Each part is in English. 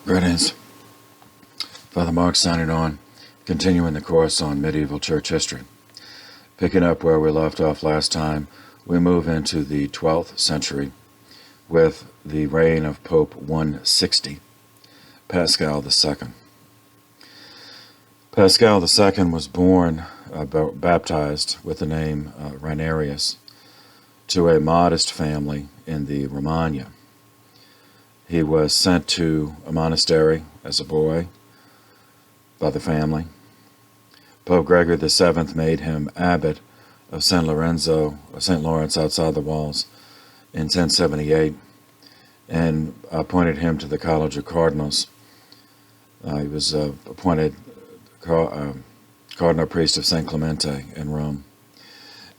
Greetings. Father Mark signing on, continuing the course on medieval church history. Picking up where we left off last time, we move into the 12th century with the reign of Pope 160, Pascal II. Pascal II was born, baptized with the name Reinarius, to a modest family in the Romagna. He was sent to a monastery as a boy by the family. Pope Gregory VII made him abbot of St. Lawrence outside the walls in 1078 and appointed him to the College of Cardinals. He was appointed Cardinal Priest of St. Clemente in Rome.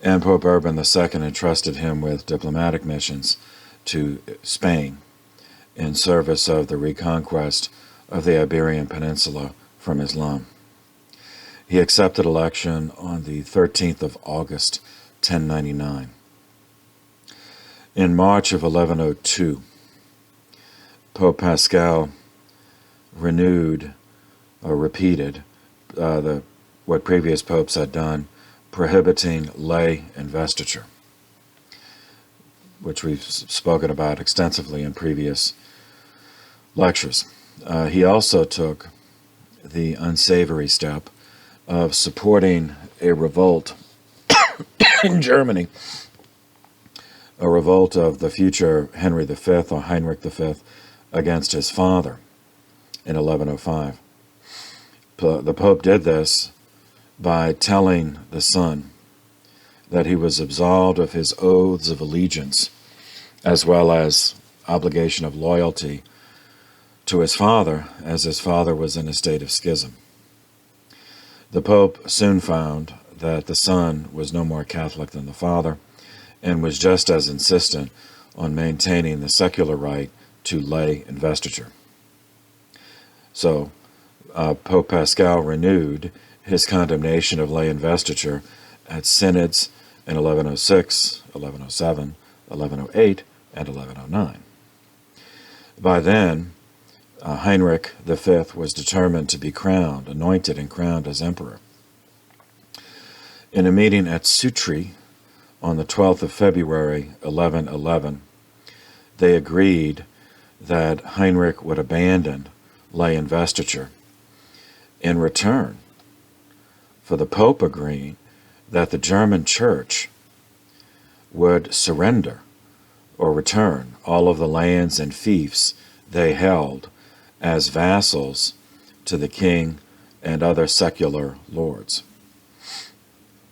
And Pope Urban II entrusted him with diplomatic missions to Spain in service of the reconquest of the Iberian Peninsula from Islam. He accepted election on the 13th of August, 1099. In March of 1102, Pope Pascal repeated what previous popes had done, prohibiting lay investiture, which we've spoken about extensively in previous lectures. He also took the unsavory step of supporting a revolt in Germany, a revolt of the future Henry V or Heinrich V against his father in 1105. The Pope did this by telling the son that he was absolved of his oaths of allegiance as well as obligation of loyalty to his father, as his father was in a state of schism. The Pope soon found that the son was no more Catholic than the father and was just as insistent on maintaining the secular right to lay investiture. So Pope Pascal renewed his condemnation of lay investiture at synods in 1106, 1107, 1108, and 1109. By then, Heinrich V was determined to be anointed and crowned as emperor. In a meeting at Sutri on the 12th of February, 1111, they agreed that Heinrich would abandon lay investiture in return for the Pope agreeing that the German Church would surrender or return all of the lands and fiefs they held as vassals to the king and other secular lords.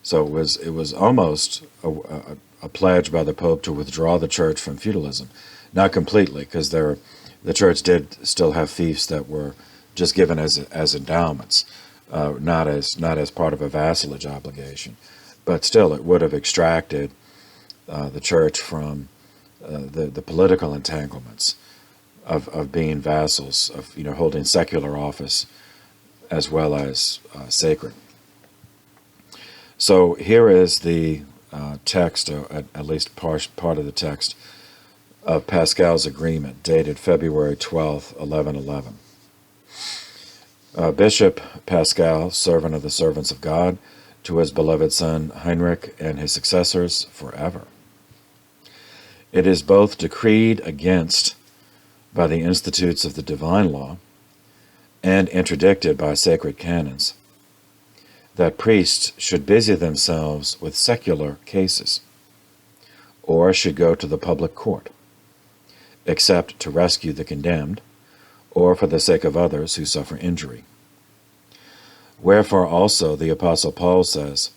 So it was almost a pledge by the Pope to withdraw the church from feudalism. Not completely, because the church did still have fiefs that were just given as endowments, not as part of a vassalage obligation. But still, it would have extracted the church from the political entanglements of being vassals, of holding secular office as well as sacred. So here is the text, or at least part of the text, of Pascal's agreement, dated February 12th, 1111. Bishop Pascal, servant of the servants of God, to his beloved son Heinrich and his successors forever. It is both decreed against by the institutes of the divine law and interdicted by sacred canons that priests should busy themselves with secular cases or should go to the public court, except to rescue the condemned or for the sake of others who suffer injury. Wherefore also the Apostle Paul says,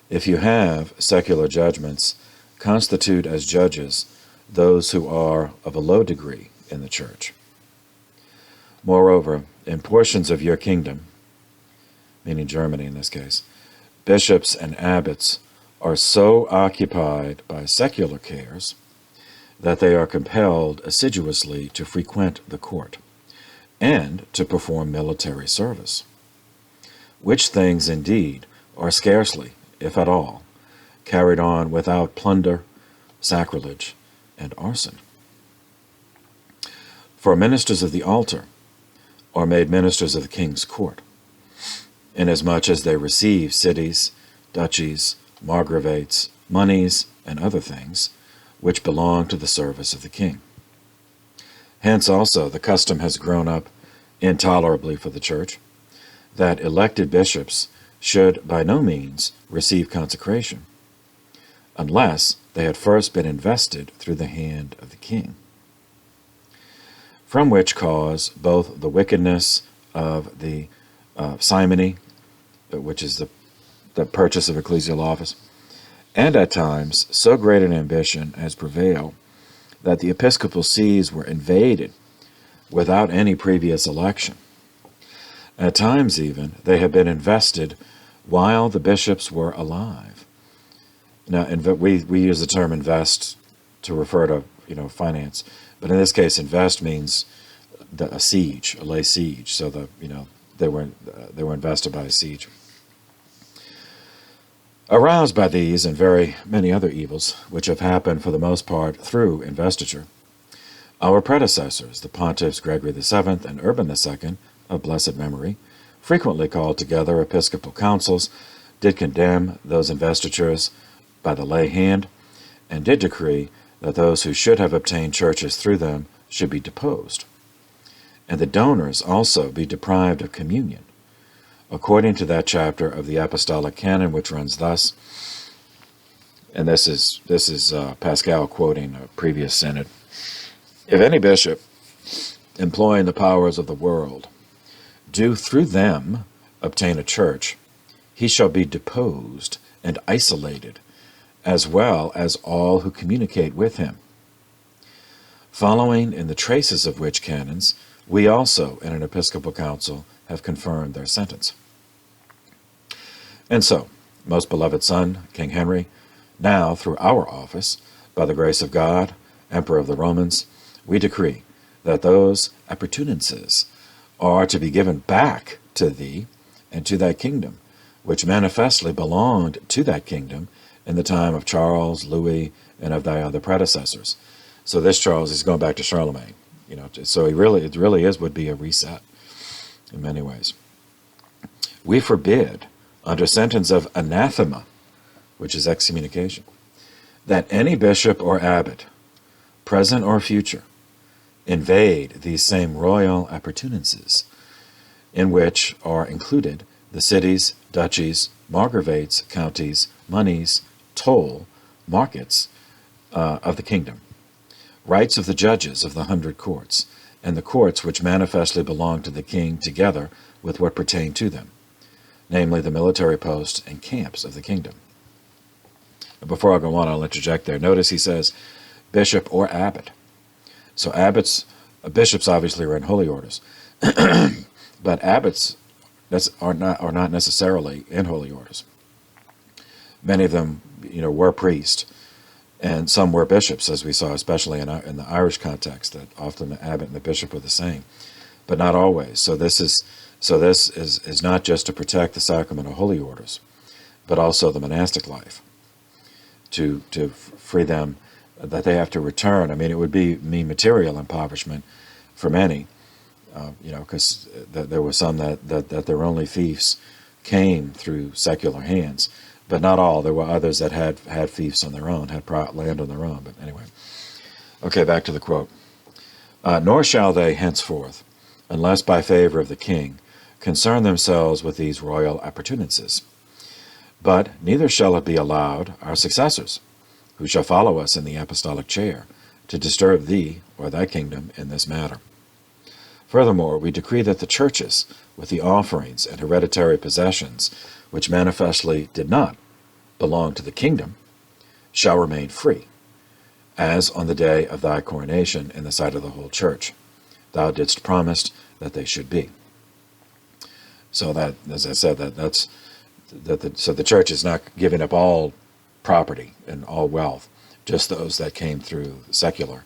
if you have secular judgments, constitute as judges those who are of a low degree in the church. Moreover, in portions of your kingdom, meaning Germany in this case, bishops and abbots are so occupied by secular cares that they are compelled assiduously to frequent the court and to perform military service, which things indeed are scarcely, if at all, carried on without plunder, sacrilege, and arson. For ministers of the altar, are made ministers of the king's court, inasmuch as they receive cities, duchies, margravites, moneys, and other things, which belong to the service of the king. Hence also the custom has grown up intolerably for the church, that elected bishops should by no means receive consecration, unless they had first been invested through the hand of the king. From which cause both the wickedness of the simony, which is the purchase of ecclesial office, and at times so great an ambition has prevailed that the episcopal sees were invaded without any previous election. At times even they have been invested while the bishops were alive. Now, we use the term invest to refer to finance, but in this case, invest means a siege, a lay siege. So they were invested by a siege. Aroused by these and very many other evils, which have happened for the most part through investiture, our predecessors, the pontiffs Gregory VII and Urban II, of blessed memory, frequently called together episcopal councils, did condemn those investitures by the lay hand, and did decree that those who should have obtained churches through them should be deposed, and the donors also be deprived of communion, according to that chapter of the Apostolic Canon which runs thus, and this is Pascal quoting a previous synod: if any bishop, employing the powers of the world, do through them obtain a church, he shall be deposed and isolated, as well as all who communicate with him. Following in the traces of which canons, we also in an episcopal council have confirmed their sentence. And so, most beloved son, King Henry, now through our office, by the grace of God, Emperor of the Romans, we decree that those appurtenances are to be given back to thee and to thy kingdom, which manifestly belonged to that kingdom in the time of Charles, Louis, and of thy other predecessors. So this Charles is going back to Charlemagne. So it really would be a reset in many ways. We forbid, under sentence of anathema, which is excommunication, that any bishop or abbot, present or future, invade these same royal appurtenances, in which are included the cities, duchies, margravites, counties, moneys, toll, markets of the kingdom, rights of the judges of the 100 courts, and the courts which manifestly belong to the king together with what pertain to them, namely the military posts and camps of the kingdom. Before I go on, I'll interject there. Notice he says bishop or abbot. So bishops obviously are in holy orders, but abbots are not necessarily in holy orders. Many of them, were priests, and some were bishops, as we saw, especially in the Irish context, that often the abbot and the bishop were the same, but not always. So this is not just to protect the sacrament of holy orders, but also the monastic life, to free them, that they have to return. I mean, it would mean material impoverishment for many, because there were some that their only fiefs came through secular hands, but not all. There were others that had fiefs on their own, had land on their own. But anyway, okay, back to the quote. Nor shall they henceforth, unless by favor of the king, concern themselves with these royal appurtenances. But neither shall it be allowed our successors, who shall follow us in the apostolic chair, to disturb thee or thy kingdom in this matter. Furthermore, we decree that the churches, with the offerings and hereditary possessions, which manifestly did not belong to the kingdom, shall remain free, as on the day of thy coronation in the sight of the whole church. Thou didst promise that they should be. So that, as I said, so the church is not giving up all property and all wealth, just those that came through secular,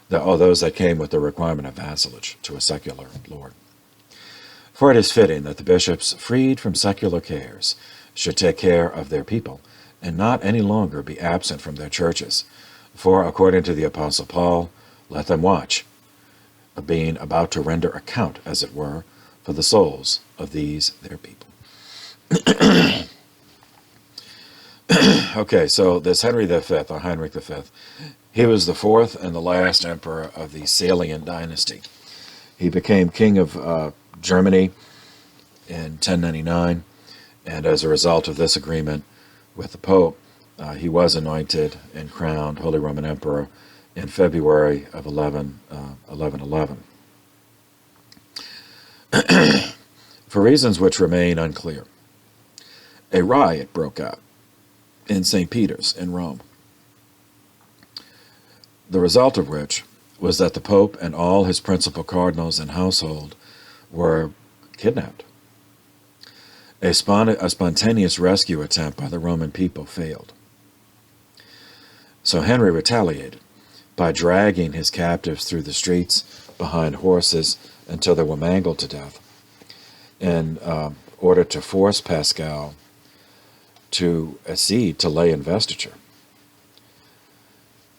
those that came with the requirement of vassalage to a secular lord. For it is fitting that the bishops, freed from secular cares, should take care of their people, and not any longer be absent from their churches. For, according to the Apostle Paul, let them watch, being about to render account, as it were, for the souls of these their people. Okay, so this Henry V, or Heinrich V, he was the fourth and the last emperor of the Salian dynasty. He became king of Germany in 1099, and as a result of this agreement with the Pope, he was anointed and crowned Holy Roman Emperor in February of 1111. For reasons which remain unclear, a riot broke out in St. Peter's in Rome, the result of which was that the Pope and all his principal cardinals and household were kidnapped. A spontaneous rescue attempt by the Roman people failed. So Henry retaliated by dragging his captives through the streets behind horses until they were mangled to death in order to force Pascal to accede to lay investiture.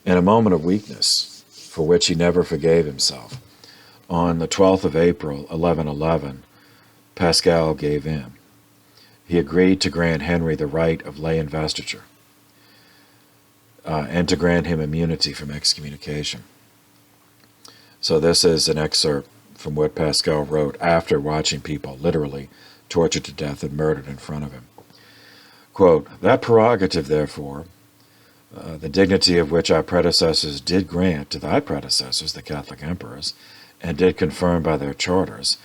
In a moment of weakness, for which he never forgave himself, on the 12th of April, 1111, Pascal gave in. He agreed to grant Henry the right of lay investiture and to grant him immunity from excommunication. So this is an excerpt from what Pascal wrote after watching people literally tortured to death and murdered in front of him. Quote, "That prerogative, therefore, the dignity of which our predecessors did grant to thy predecessors, the Catholic emperors, and did confirm by their charters,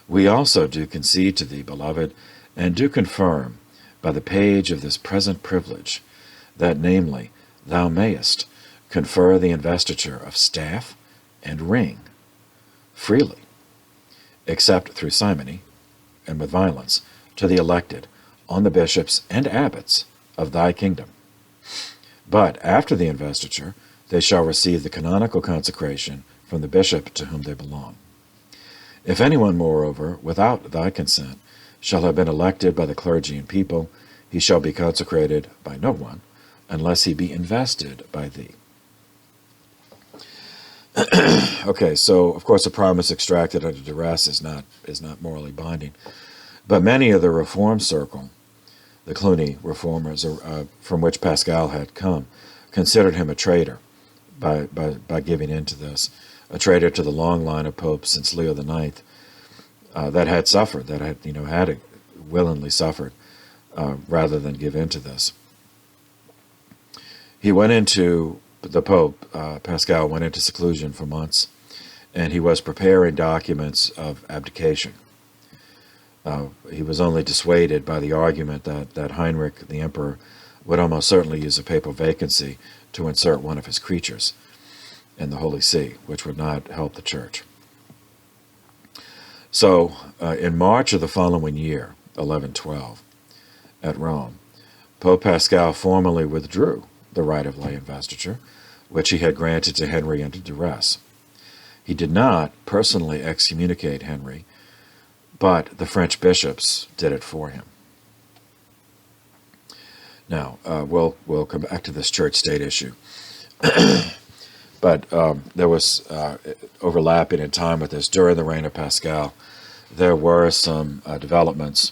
we also do concede to thee, beloved, and do confirm by the page of this present privilege, that namely, thou mayest confer the investiture of staff and ring freely, except through simony and with violence, to the elected, on the bishops and abbots of thy kingdom. But after the investiture, they shall receive the canonical consecration from the bishop to whom they belong. If anyone, moreover, without thy consent, shall have been elected by the clergy and people, he shall be consecrated by no one, unless he be invested by thee." Okay, so of course a promise extracted under duress is not morally binding, but many of the reform circle, the Cluny reformers, from which Pascal had come, considered him a traitor by giving in to this, a traitor to the long line of popes since Leo IX that had suffered, that had willingly suffered rather than give in to this. He went into the Pope, Pascal, went into seclusion for months, and he was preparing documents of abdication. He was only dissuaded by the argument that Heinrich, the emperor, would almost certainly use a papal vacancy to insert one of his creatures in the Holy See, which would not help the Church. So, in March of the following year, 1112, at Rome, Pope Pascal formally withdrew the right of lay investiture, which he had granted to Henry under duress. He did not personally excommunicate Henry, but the French bishops did it for him. Now, we'll come back to this church-state issue. But there was overlapping in time with this. During the reign of Pascal, there were some developments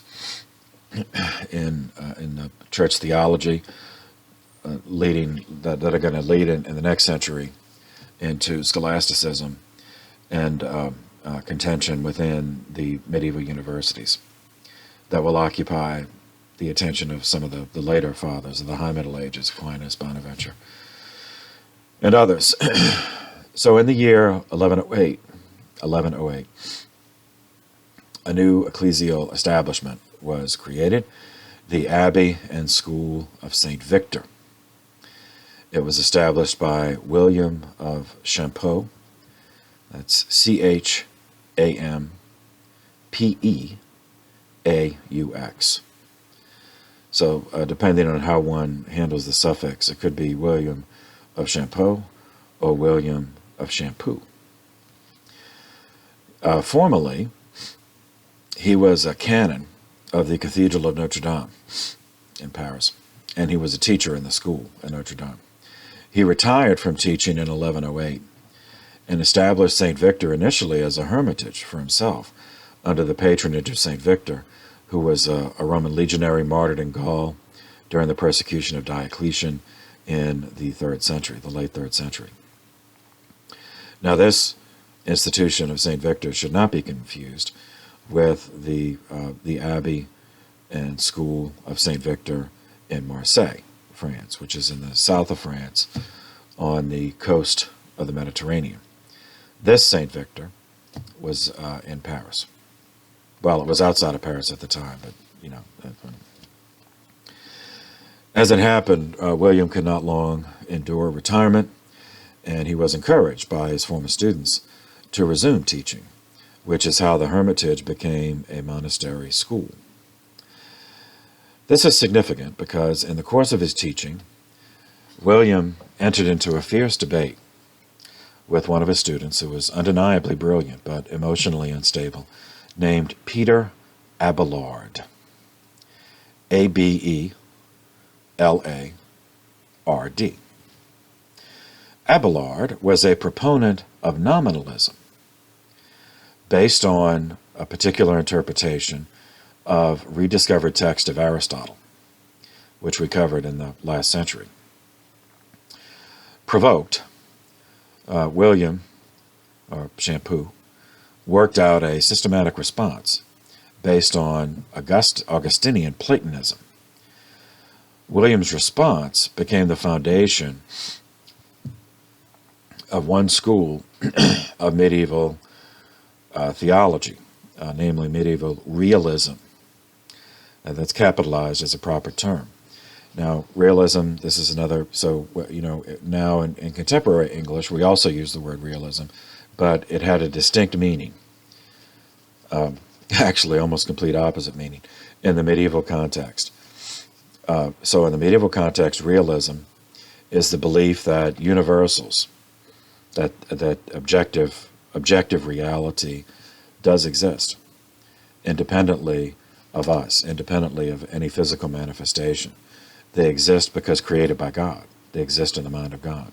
in the church theology that are going to lead in the next century into scholasticism and contention within the medieval universities that will occupy the attention of some of the later fathers of the High Middle Ages, Aquinas, Bonaventure, and others. So in the year 1108, a new ecclesial establishment was created, the Abbey and School of St. Victor. It was established by William of Champeaux. That's Champeaux. So depending on how one handles the suffix, it could be William of Champeaux or William of Champeaux. Formerly, he was a canon of the Cathedral of Notre Dame in Paris, and he was a teacher in the school at Notre Dame. He retired from teaching in 1108 and established St. Victor initially as a hermitage for himself, under the patronage of St. Victor, who was a Roman legionary martyred in Gaul during the persecution of Diocletian in the 3rd century, the late 3rd century. Now, this institution of St. Victor should not be confused with the abbey and school of St. Victor in Marseille, France, which is in the south of France on the coast of the Mediterranean. This St. Victor was in Paris. Well, it was outside of Paris at the time, but, you know. As it happened, William could not long endure retirement, and he was encouraged by his former students to resume teaching, which is how the Hermitage became a monastery school. This is significant because in the course of his teaching, William entered into a fierce debate with one of his students who was undeniably brilliant but emotionally unstable, named Peter Abelard. Abelard. Abelard was a proponent of nominalism based on a particular interpretation of rediscovered text of Aristotle, which we covered in the last century. Provoked, William, or Shampoo, worked out a systematic response based on Augustinian Platonism. William's response became the foundation of one school of medieval theology, namely medieval realism. That's capitalized as a proper term. Now, realism, this is another, so, you know, now in contemporary English, we also use the word realism, but it had a distinct meaning, actually almost complete opposite meaning, in the medieval context. So in the medieval context, realism is the belief that universals, that objective reality does exist, independently of us, independently of any physical manifestation. They exist because created by God. They exist in the mind of God,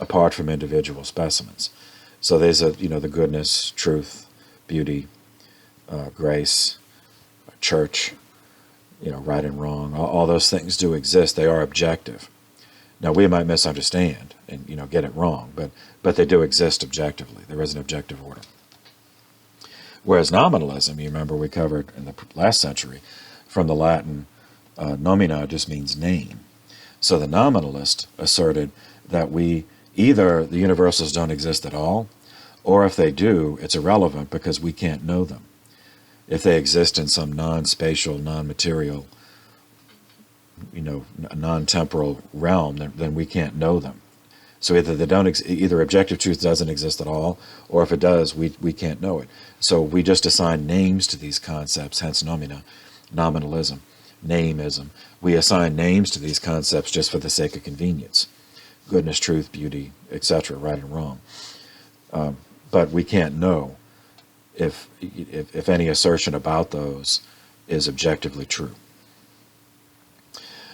apart from individual specimens. So there's the goodness, truth, beauty, grace, church, right and wrong. All those things do exist. They are objective. Now, we might misunderstand and, get it wrong, but they do exist objectively. There is an objective order. Whereas nominalism, you remember we covered in the last century, from the Latin, nomina just means name. So the nominalist asserted that either the universals don't exist at all, or if they do, it's irrelevant because we can't know them. If they exist in some non-spatial, non-material, non-temporal realm, then we can't know them. So either objective truth doesn't exist at all, or if it does, we can't know it. So we just assign names to these concepts, hence nomina, nominalism, nameism. We assign names to these concepts just for the sake of convenience. Goodness, truth, beauty, etc., right and wrong. But we can't know if any assertion about those is objectively true.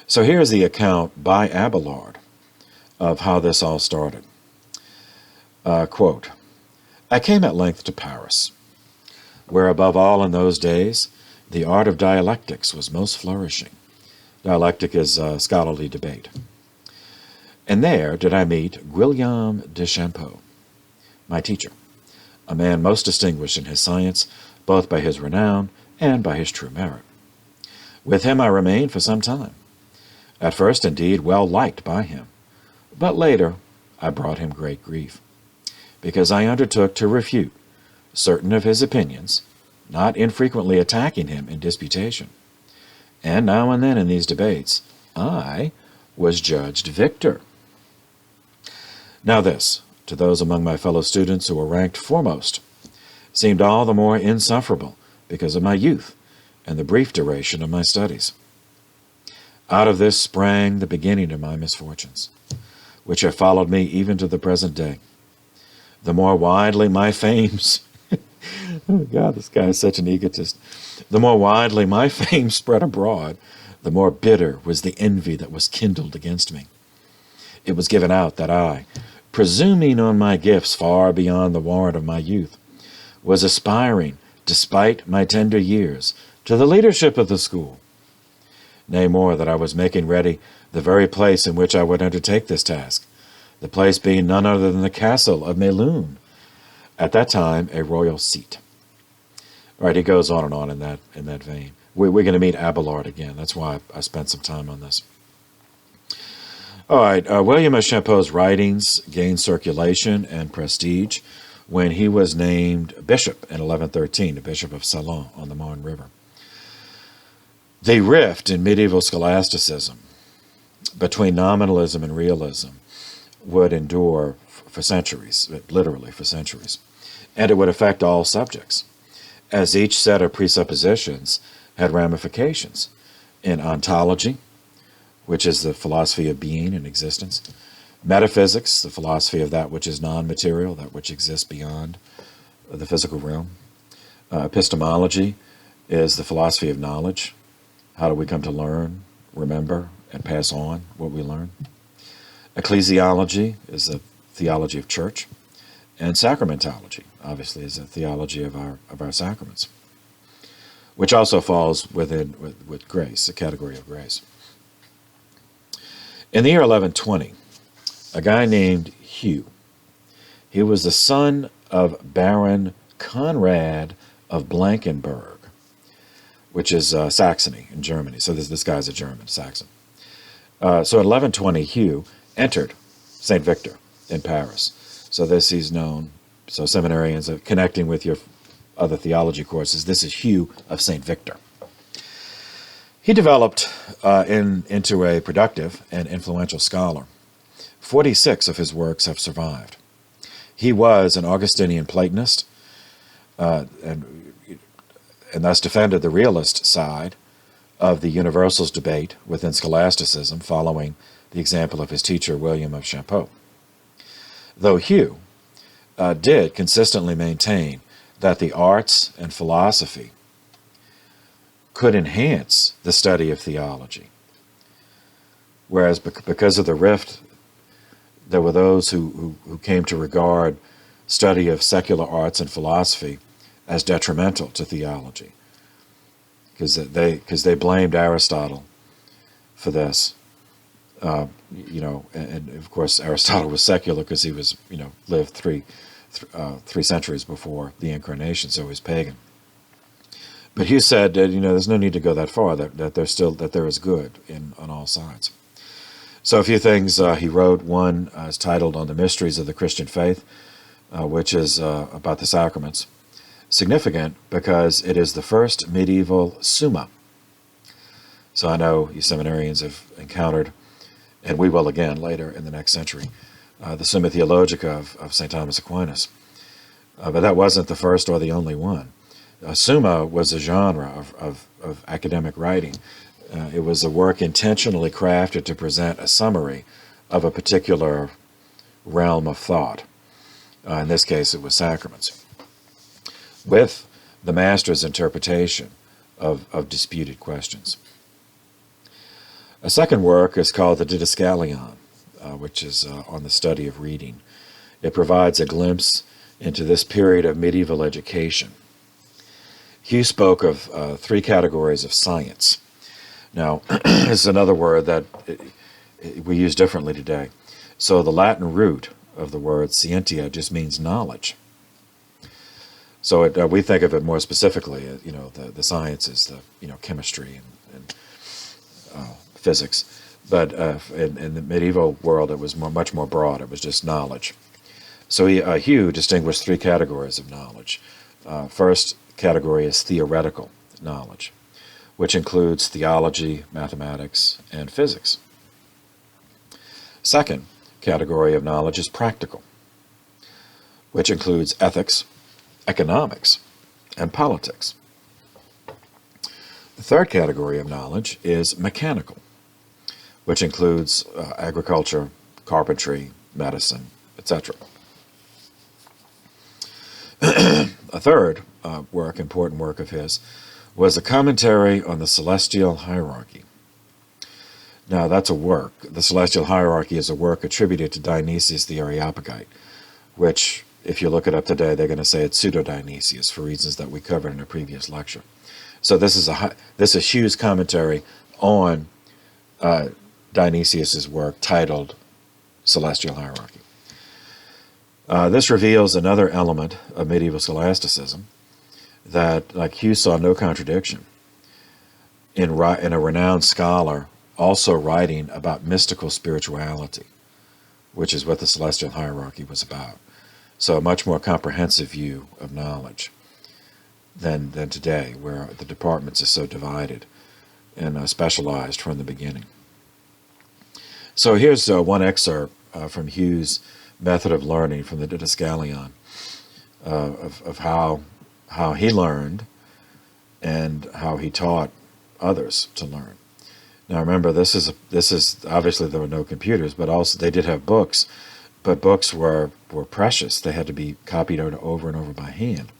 So here's the account by Abelard of how this all started. Quote, I came at length to Paris, where above all in those days the art of dialectics was most flourishing. Dialectic is scholarly debate. And there did I meet Guillaume de Champeau, my teacher, a man most distinguished in his science, both by his renown and by his true merit. With him I remained for some time. At first, indeed, well liked by him, but later I brought him great grief, because I undertook to refute certain of his opinions, not infrequently attacking him in disputation. And now and then in these debates, I was judged victor. Now this, to those among my fellow students who were ranked foremost, seemed all the more insufferable because of my youth and the brief duration of my studies. Out of this sprang the beginning of my misfortunes, which have followed me even to the present day. The more widely my fames, oh God, this guy is such an egotist. The more widely my fame spread abroad, the more bitter was the envy that was kindled against me. It was given out that I, presuming on my gifts far beyond the warrant of my youth, was aspiring despite my tender years, to the leadership of the school. Nay more, that I was making ready the very place in which I would undertake this task, the place being none other than the castle of Melun, at that time a royal seat. All right, he goes on and on in that vein. We're going to meet Abelard again. That's why I spent some time on this. All right, William of Champeau's writings gained circulation and prestige when he was named bishop in 1113, the Bishop of Salon on the Marne River. The rift in medieval scholasticism between nominalism and realism would endure for centuries, literally for centuries, and it would affect all subjects, as each set of presuppositions had ramifications in ontology, which is the philosophy of being and existence, metaphysics, the philosophy of that which is non-material, that which exists beyond the physical realm. Epistemology is the philosophy of knowledge. How do we come to learn, remember, and pass on what we learn? Ecclesiology is the theology of church. And sacramentology, obviously, is a theology of our sacraments, which also falls with grace, the category of grace. In the year 1120, a guy named Hugh, he was the son of Baron Conrad of Blankenburg, which is Saxony in Germany. So this guy's a German, Saxon. So in 1120, Hugh entered St. Victor in Paris. So this he's known. So seminarians are connecting with your other theology courses. This is Hugh of St. Victor. He developed into a productive and influential scholar. 46 of his works have survived. He was an Augustinian Platonist and thus defended the realist side of the universals debate within scholasticism, following the example of his teacher William of Champeau. Though Hugh did consistently maintain that the arts and philosophy could enhance the study of theology, whereas because of the rift, there were those who came to regard study of secular arts and philosophy as detrimental to theology, because they blamed Aristotle for this. And of course Aristotle was secular because he was, lived three centuries before the Incarnation, so he was pagan. But Hugh said that, there's no need to go that far, that there is good on all sides. So a few things he wrote. One is titled On the Mysteries of the Christian Faith, which is about the sacraments. Significant because it is the first medieval summa. So I know you seminarians have encountered, and we will again later in the next century, the Summa Theologica of St. Thomas Aquinas. But that wasn't the first or the only one. Summa was a genre of academic writing. It was a work intentionally crafted to present a summary of a particular realm of thought. In this case, it was sacraments, with the master's interpretation of disputed questions. A second work is called the Didascalion, which is on the study of reading. It provides a glimpse into this period of medieval education. Hugh spoke of three categories of science. Now, this is another word that we use differently today. So the Latin root of the word scientia just means knowledge. So we think of it more specifically, the sciences, chemistry and physics. But in the medieval world, it was much more broad. It was just knowledge. So Hugh distinguished three categories of knowledge. First category is theoretical knowledge, which includes theology, mathematics, and physics. Second category of knowledge is practical, which includes ethics, economics, and politics. The third category of knowledge is mechanical, which includes agriculture, carpentry, medicine, etc. A third important work of his, was a commentary on the celestial hierarchy. Now, that's a work. The celestial hierarchy is a work attributed to Dionysius the Areopagite, which if you look it up today, they're going to say it's pseudo-Dionysius for reasons that we covered in a previous lecture. So this is Hugh's commentary on Dionysius's work titled Celestial Hierarchy. This reveals another element of medieval scholasticism that, like Hugh, saw no contradiction in a renowned scholar also writing about mystical spirituality, which is what the Celestial Hierarchy was about. So a much more comprehensive view of knowledge than today, where the departments are so divided and specialized from the beginning. So here's one excerpt from Hugh's method of learning from the Didascalion of how he learned and how he taught others to learn. Now remember, this is obviously there were no computers, but also they did have books, but books were precious. They had to be copied over and over by hand.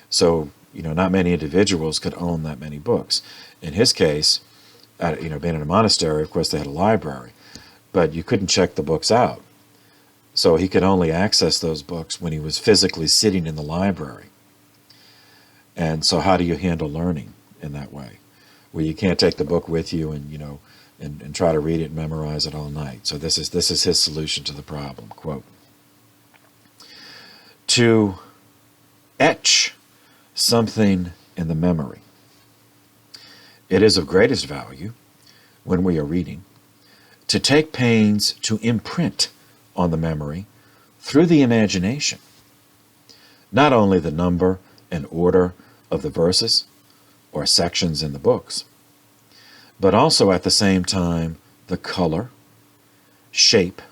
So not many individuals could own that many books. In his case, being in a monastery, of course they had a library, but you couldn't check the books out. So he could only access those books when he was physically sitting in the library. And so how do you handle learning in that way, where you can't take the book with you and try to read it and memorize it all night? So this is his solution to the problem. Quote, "To etch something in the memory, it is of greatest value, when we are reading, to take pains to imprint on the memory through the imagination not only the number and order of the verses or sections in the books, but also at the same time the color, shape,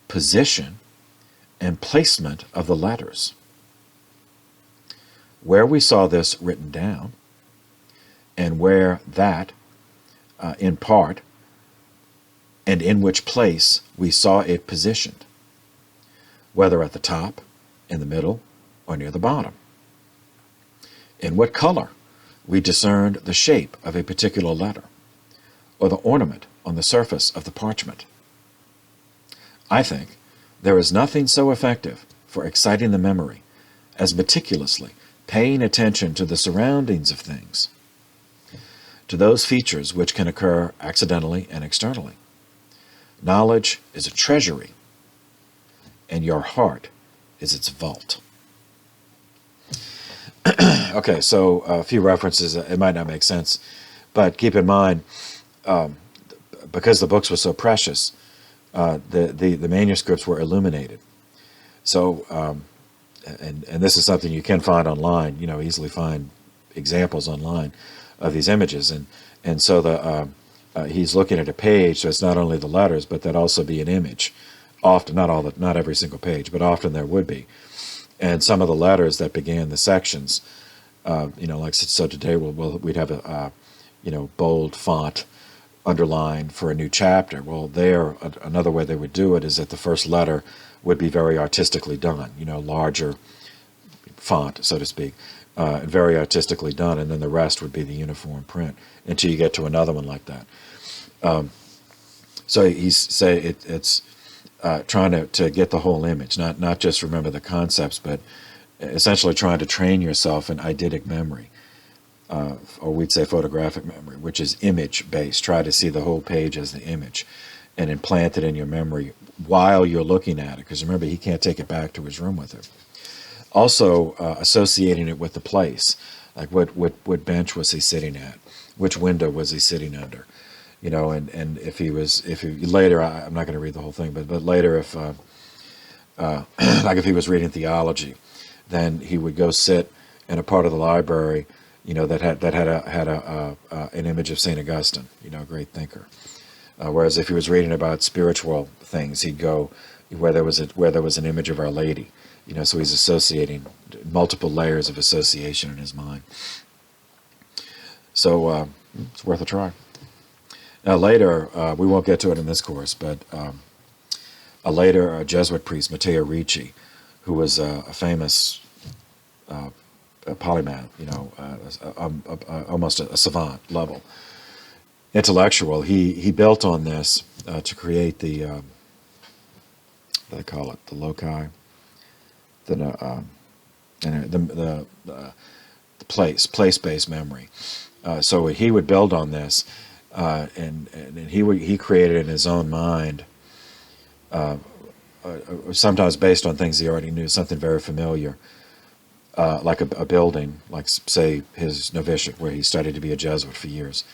position, and placement of the letters. Where we saw this written down, and where that, in part, and in which place we saw it positioned, whether at the top, in the middle, or near the bottom. In what color we discerned the shape of a particular letter, or the ornament on the surface of the parchment. I think there is nothing so effective for exciting the memory as meticulously paying attention to the surroundings of things, to those features which can occur accidentally and externally. Knowledge is a treasury, and your heart is its vault." Okay, so a few references. It might not make sense, but keep in mind, because the books were so precious, the manuscripts were illuminated. So, and this is something you can find online. Easily find examples online of these images, and so he's looking at a page, so it's not only the letters, but that also be an image. Often, not every single page, but often there would be. And some of the letters that began the sections, like so today we'd have a bold font underlined for a new chapter. Well, another way they would do it is that the first letter would be very artistically done, larger font, so to speak, very artistically done, and then the rest would be the uniform print until you get to another one like that. So it's trying to get the whole image, not just remember the concepts, but essentially trying to train yourself in eidetic memory, or we'd say photographic memory, which is image-based. Try to see the whole page as the image and implant it in your memory while you're looking at it, because remember, he can't take it back to his room with him. Also, associating it with the place, like what bench was he sitting at, which window was he sitting under, and if he later, I'm not going to read the whole thing, but later if like if he was reading theology, then he would go sit in a part of the library, that had an image of St. Augustine, a great thinker. Whereas if he was reading about spiritual things, he'd go where there was an image of Our Lady. So he's associating multiple layers of association in his mind. So it's worth a try. Now later, we won't get to it in this course, but a later Jesuit priest, Metairie, who was a famous polymath, almost a savant level intellectual, he built on this to create the, what do they call it, the loci. the and the place-based memory. So he would build on this, and he created in his own mind, sometimes based on things he already knew, something very familiar, like a building, like say his novitiate where he studied to be a Jesuit for years,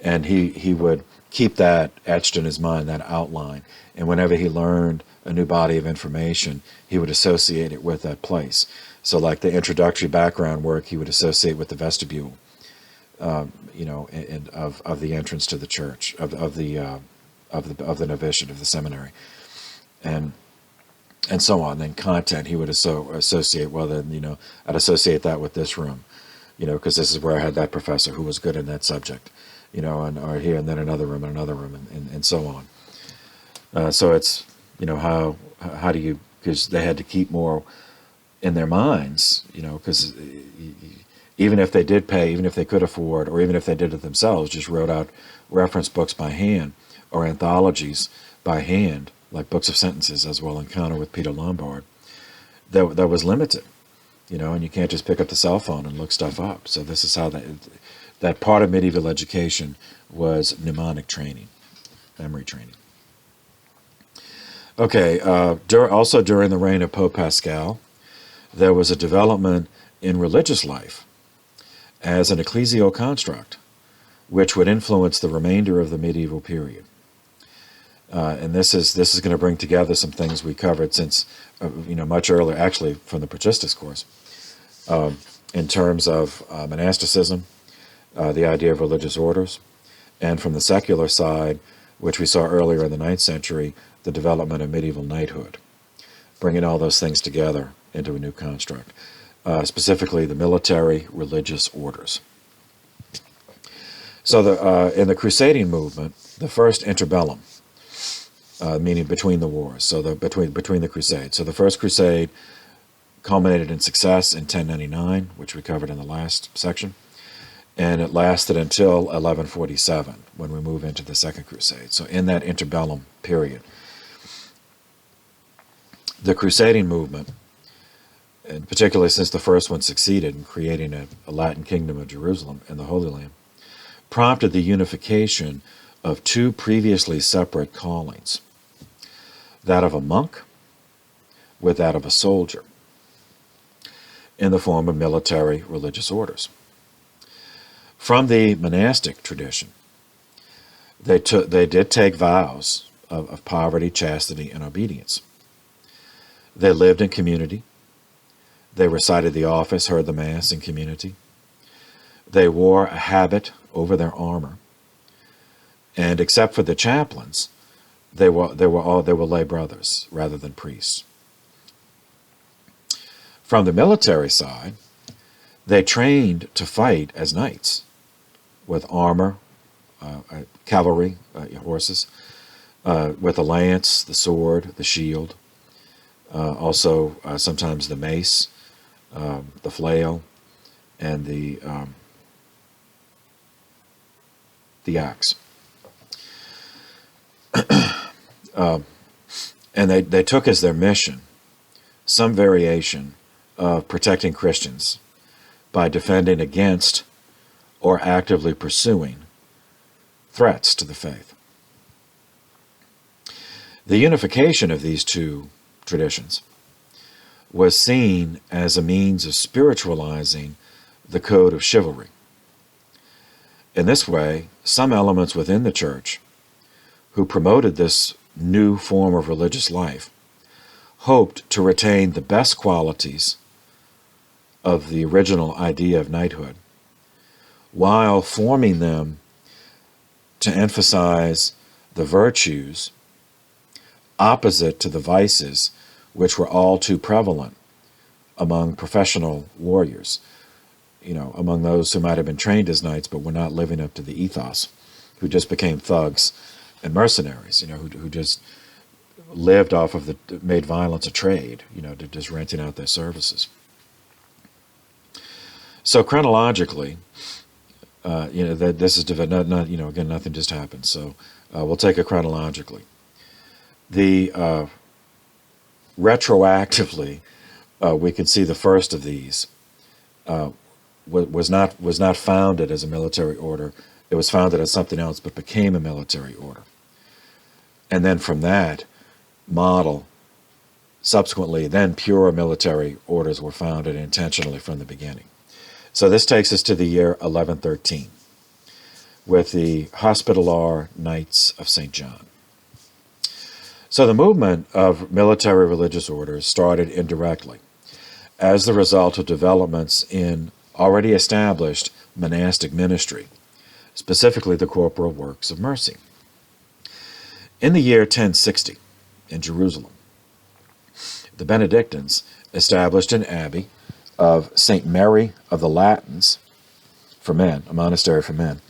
and he would keep that etched in his mind, that outline, and whenever he learned a new body of information, he would associate it with that place. So like the introductory background work, he would associate with the vestibule, of the entrance to the church, of the novitiate, of the seminary, and so on. Then content, he would associate, well then, I'd associate that with this room, because this is where I had that professor who was good in that subject, or here, and then another room, and so on. So it's, how do you, because they had to keep more in their minds, because even if they did pay, even if they could afford, or even if they did it themselves, just wrote out reference books by hand or anthologies by hand, like books of sentences, as we'll encounter with Peter Lombard, that was limited, and you can't just pick up the cell phone and look stuff up. So this is how that part of medieval education was mnemonic training, memory training. Okay, also during the reign of Pope Pascal, there was a development in religious life as an ecclesial construct, which would influence the remainder of the medieval period. And this is going to bring together some things we covered since, much earlier, actually from the Patristus course, in terms of monasticism, the idea of religious orders, and from the secular side, which we saw earlier in the 9th century, the development of medieval knighthood, bringing all those things together into a new construct, specifically the military religious orders. So in the crusading movement, the first interbellum, meaning between the wars, so between the crusades. So the first crusade culminated in success in 1099, which we covered in the last section, and it lasted until 1147, when we move into the second crusade. So in that interbellum period, the crusading movement, and particularly since the first one succeeded in creating a Latin kingdom of Jerusalem and the Holy Land, prompted the unification of two previously separate callings, that of a monk with that of a soldier, in the form of military religious orders. From the monastic tradition, they did take vows of poverty, chastity, and obedience. They lived in community. They recited the office, heard the Mass in community. They wore a habit over their armor. And except for the chaplains, they were lay brothers rather than priests. From the military side, they trained to fight as knights with armor, cavalry, horses, with the lance, the sword, the shield, also sometimes the mace, the flail, and the axe. And they took as their mission some variation of protecting Christians by defending against or actively pursuing threats to the faith. The unification of these two traditions was seen as a means of spiritualizing the code of chivalry. In this way, some elements within the church who promoted this new form of religious life hoped to retain the best qualities of the original idea of knighthood, while forming them to emphasize the virtues opposite to the vices which were all too prevalent among professional warriors, among those who might have been trained as knights but were not living up to the ethos, who just became thugs and mercenaries, who just lived off of made violence a trade, to just renting out their services. So chronologically, that this is not again, nothing just happened. So we'll take it chronologically. The retroactively, we can see the first of these was not founded as a military order. It was founded as something else, but became a military order. And then from that model, subsequently, then pure military orders were founded intentionally from the beginning. So this takes us to the year 1113 with the Hospitaller Knights of St. John. So the movement of military religious orders started indirectly as the result of developments in already established monastic ministry, specifically the corporal works of mercy. In the year 1060, in Jerusalem, the Benedictines established an abbey of St. Mary of the Latins for men, a monastery for men,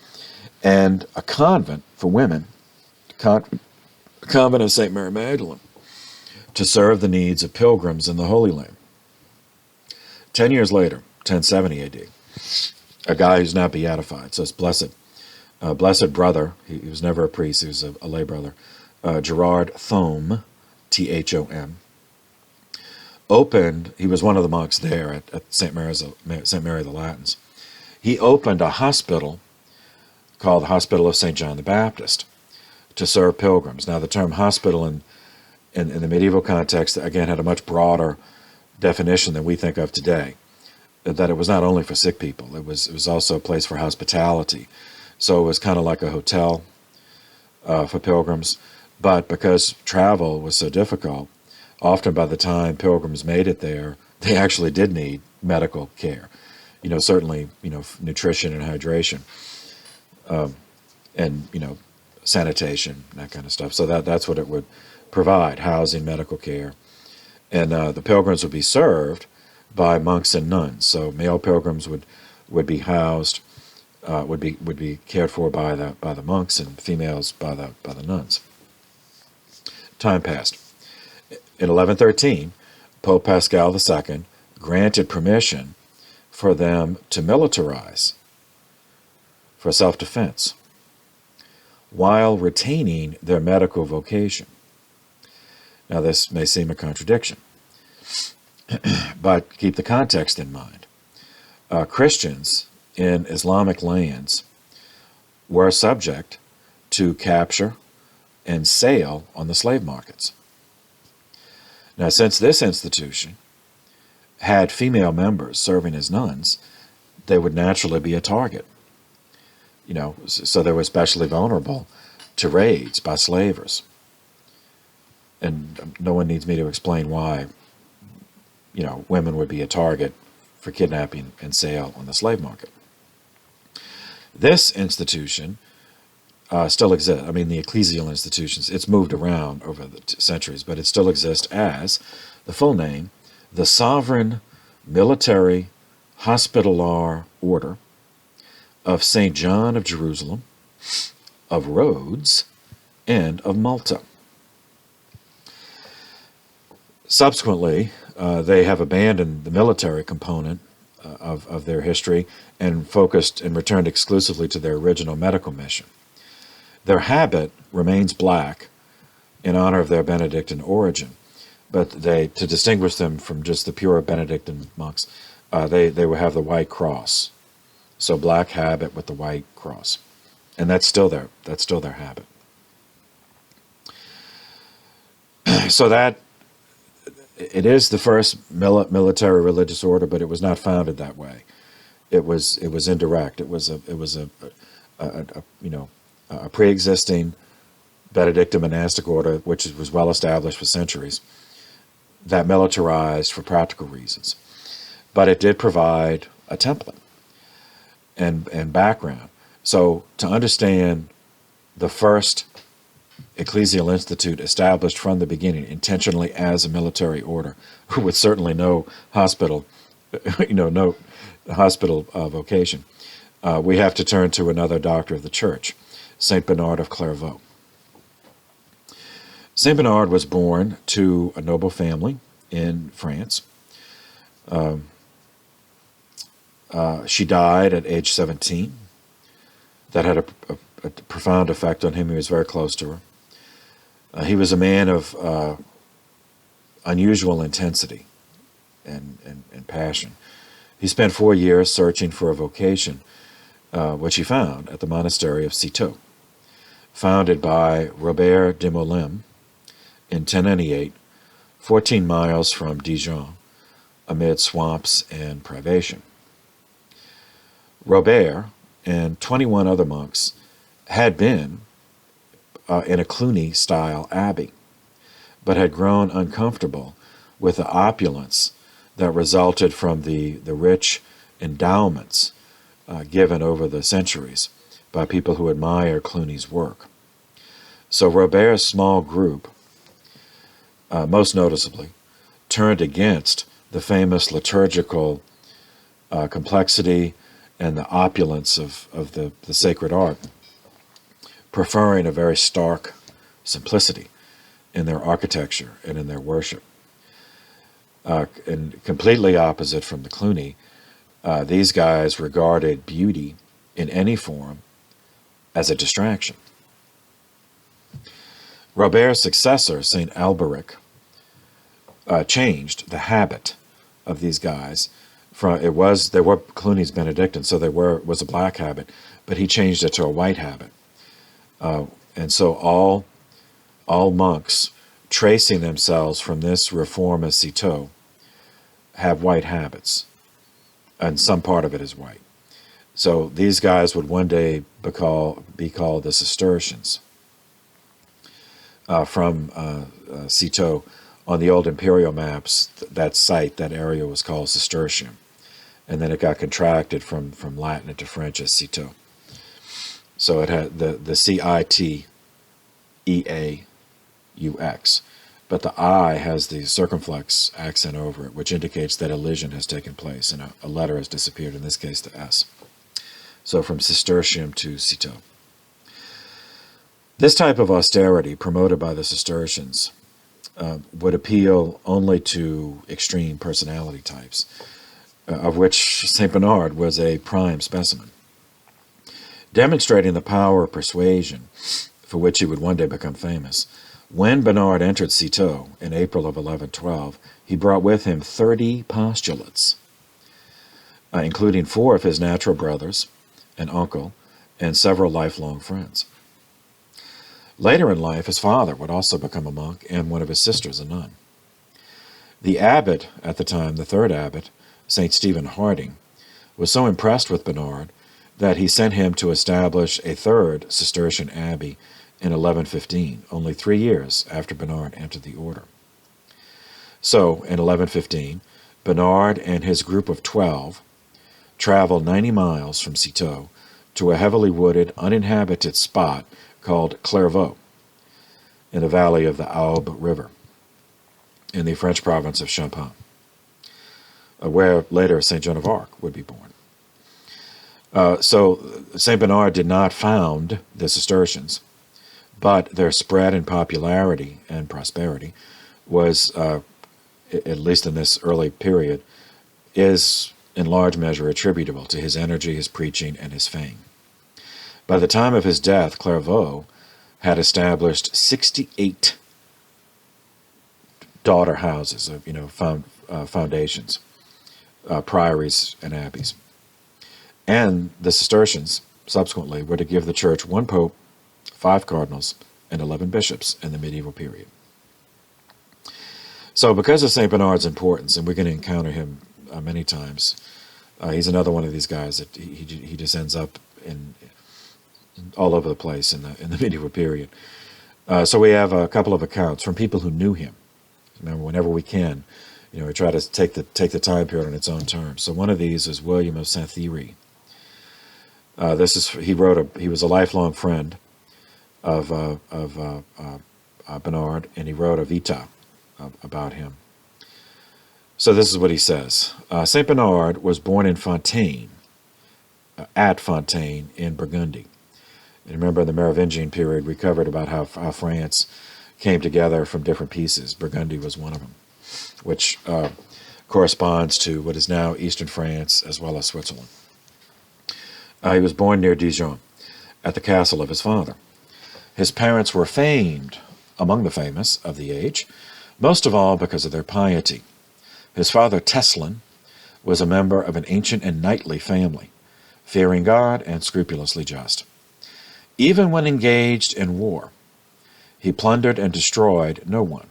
and a convent for women, a convent of St. Mary Magdalene, to serve the needs of pilgrims in the Holy Land. 10 years later, 1070 AD, a guy who's now beatified, so it's blessed brother, he was never a priest, he was a lay brother, Gerard Thome, Thom, opened, he was one of the monks there at St. Mary of the Latins. He opened a hospital called the Hospital of St. John the Baptist to serve pilgrims. Now the term hospital in the medieval context, again, had a much broader definition than we think of today, that it was not only for sick people, it was also a place for hospitality. So it was kind of like a hotel for pilgrims, but because travel was so difficult, often by the time pilgrims made it there, they actually did need medical care. Certainly, nutrition and hydration, and, sanitation, that kind of stuff. So that's what it would provide, housing, medical care. And the pilgrims would be served by monks and nuns. So male pilgrims would be housed, would be cared for by the monks, and females by the nuns. Time passed. In 1113, Pope Paschal II granted permission for them to militarize for self-defense while retaining their medical vocation. Now, this may seem a contradiction, but keep the context in mind. Christians in Islamic lands were subject to capture and sale on the slave markets. Now, since this institution had female members serving as nuns, they would naturally be a target. So they were especially vulnerable to raids by slavers. And no one needs me to explain why, women would be a target for kidnapping and sale on the slave market. This institution still exists. I mean, the ecclesial institutions, it's moved around over the centuries, but it still exists as the full name, the Sovereign Military Hospitaller Order of St. John of Jerusalem, of Rhodes, and of Malta. Subsequently, they have abandoned the military component of their history and focused and returned exclusively to their original medical mission. Their habit remains black in honor of their Benedictine origin, but to distinguish them from just the pure Benedictine monks, they will have the white cross. So black habit with the white cross, and that's still their habit. So that it is the first military religious order, but it was not founded that way. It was indirect. It was a pre-existing Benedictine monastic order, which was well established for centuries, that militarized for practical reasons. But it did provide a template and background. So to understand the first ecclesial institute established from the beginning intentionally as a military order, with certainly no hospital, no hospital vocation, we have to turn to another doctor of the church, Saint Bernard of Clairvaux. Saint Bernard was born to a noble family in France. She died at age 17. That had a profound effect on him. He was very close to her. He was a man of unusual intensity. and passion. He spent 4 years searching for a vocation, which he found at the monastery of Citeaux, founded by Robert de Molym in 1098, 14 miles from Dijon, amid swamps and privation. Robert and 21 other monks had been in a Cluny-style abbey, but had grown uncomfortable with the opulence that resulted from the rich endowments given over the centuries by people who admire Cluny's work. So Robert's small group, most noticeably, turned against the famous liturgical complexity and the opulence of the sacred art, preferring a very stark simplicity in their architecture and in their worship. And completely opposite from the Cluny, these guys regarded beauty in any form as a distraction. Robert's successor, St. Alberic, changed the habit of these guys. They were Cluny's Benedictines, so was a black habit, but he changed it to a white habit. And so all monks tracing themselves from this reform of Citeaux have white habits, and some part of it is white. So these guys would one day be called the Cistercians. From Citeaux, on the old imperial maps, that area was called Cistercium, and then it got contracted from Latin into French as Citeaux. So it had the Citeaux, but the I has the circumflex accent over it, which indicates that elision has taken place and a letter has disappeared, in this case the S. So from Cistercium to Citeaux. This type of austerity, promoted by the Cistercians, would appeal only to extreme personality types, of which St. Bernard was a prime specimen. Demonstrating the power of persuasion, for which he would one day become famous, when Bernard entered Citeaux in April of 1112, he brought with him 30 postulates, including 4 of his natural brothers, an uncle, and several lifelong friends. Later in life, his father would also become a monk, and one of his sisters a nun. The abbot at the time, the third abbot, St. Stephen Harding, was so impressed with Bernard that he sent him to establish a third Cistercian abbey in 1115, only 3 years after Bernard entered the order. So, in 1115, Bernard and his group of 12 traveled 90 miles from Citeaux to a heavily wooded, uninhabited spot called Clairvaux, in the valley of the Aube River, in the French province of Champagne, where later St. Joan of Arc would be born. So St. Bernard did not found the Cistercians, but their spread in popularity and prosperity was, at least in this early period, is in large measure attributable to his energy, his preaching, and his fame. By the time of his death, Clairvaux had established 68 daughter houses, foundations, priories, and abbeys. And the Cistercians, subsequently, were to give the church 1 pope, 5 cardinals, and 11 bishops in the medieval period. So because of St. Bernard's importance, and we're going to encounter him many times, he's another one of these guys that he just ends up in all over the place in the medieval period. So we have a couple of accounts from people who knew him. Remember, whenever we can, we try to take the time period on its own terms. So one of these is William of Saint-Thierry. He was a lifelong friend of Bernard, and he wrote a vita about him. So this is what he says. Saint Bernard was born in Fontaine, at Fontaine in Burgundy. And remember, in the Merovingian period, we covered about how France came together from different pieces. Burgundy was one of them, which corresponds to what is now eastern France as well as Switzerland. He was born near Dijon, at the castle of his father. His parents were famed, among the famous of the age, most of all because of their piety. His father, Teslin, was a member of an ancient and knightly family, fearing God and scrupulously just. Even when engaged in war, he plundered and destroyed no one.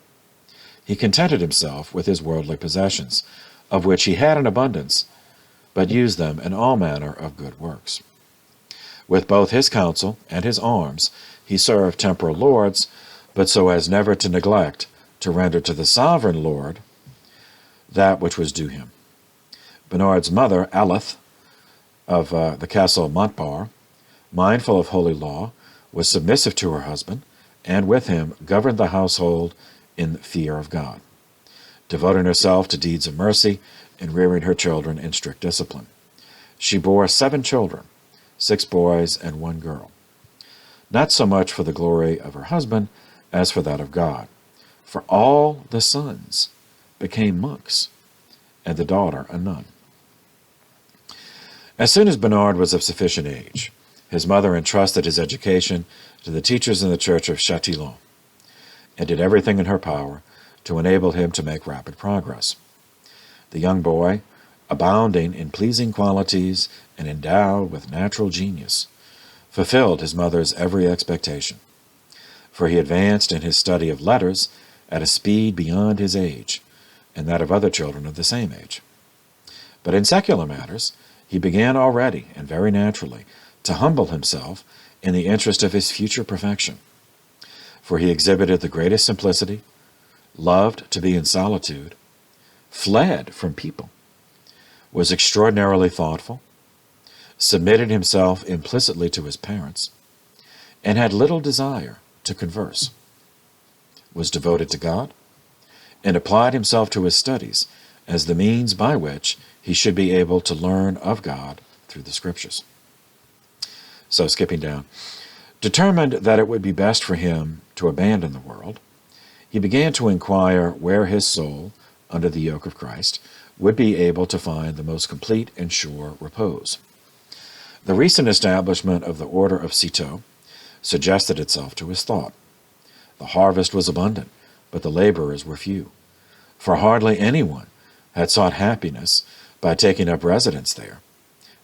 He contented himself with his worldly possessions, of which he had an abundance, but used them in all manner of good works. With both his counsel and his arms, he served temporal lords, but so as never to neglect to render to the sovereign Lord that which was due him. Bernard's mother, Aleth, of the castle Montbar, mindful of holy law, was submissive to her husband, and with him governed the household in fear of God, devoting herself to deeds of mercy and rearing her children in strict discipline. She bore 7 children, 6 boys and 1 girl, not so much for the glory of her husband as for that of God. For all the sons became monks, and the daughter a nun. As soon as Bernard was of sufficient age, his mother entrusted his education to the teachers in the church of Châtillon, and did everything in her power to enable him to make rapid progress. The young boy, abounding in pleasing qualities and endowed with natural genius, fulfilled his mother's every expectation, for he advanced in his study of letters at a speed beyond his age, and that of other children of the same age. But in secular matters, he began already, and very naturally, to humble himself in the interest of his future perfection. For he exhibited the greatest simplicity, loved to be in solitude, fled from people, was extraordinarily thoughtful, submitted himself implicitly to his parents, and had little desire to converse, was devoted to God, and applied himself to his studies as the means by which he should be able to learn of God through the Scriptures. So, skipping down, determined that it would be best for him to abandon the world, he began to inquire where his soul, under the yoke of Christ, would be able to find the most complete and sure repose. The recent establishment of the Order of Citeaux suggested itself to his thought. The harvest was abundant, but the laborers were few, for hardly anyone had sought happiness by taking up residence there,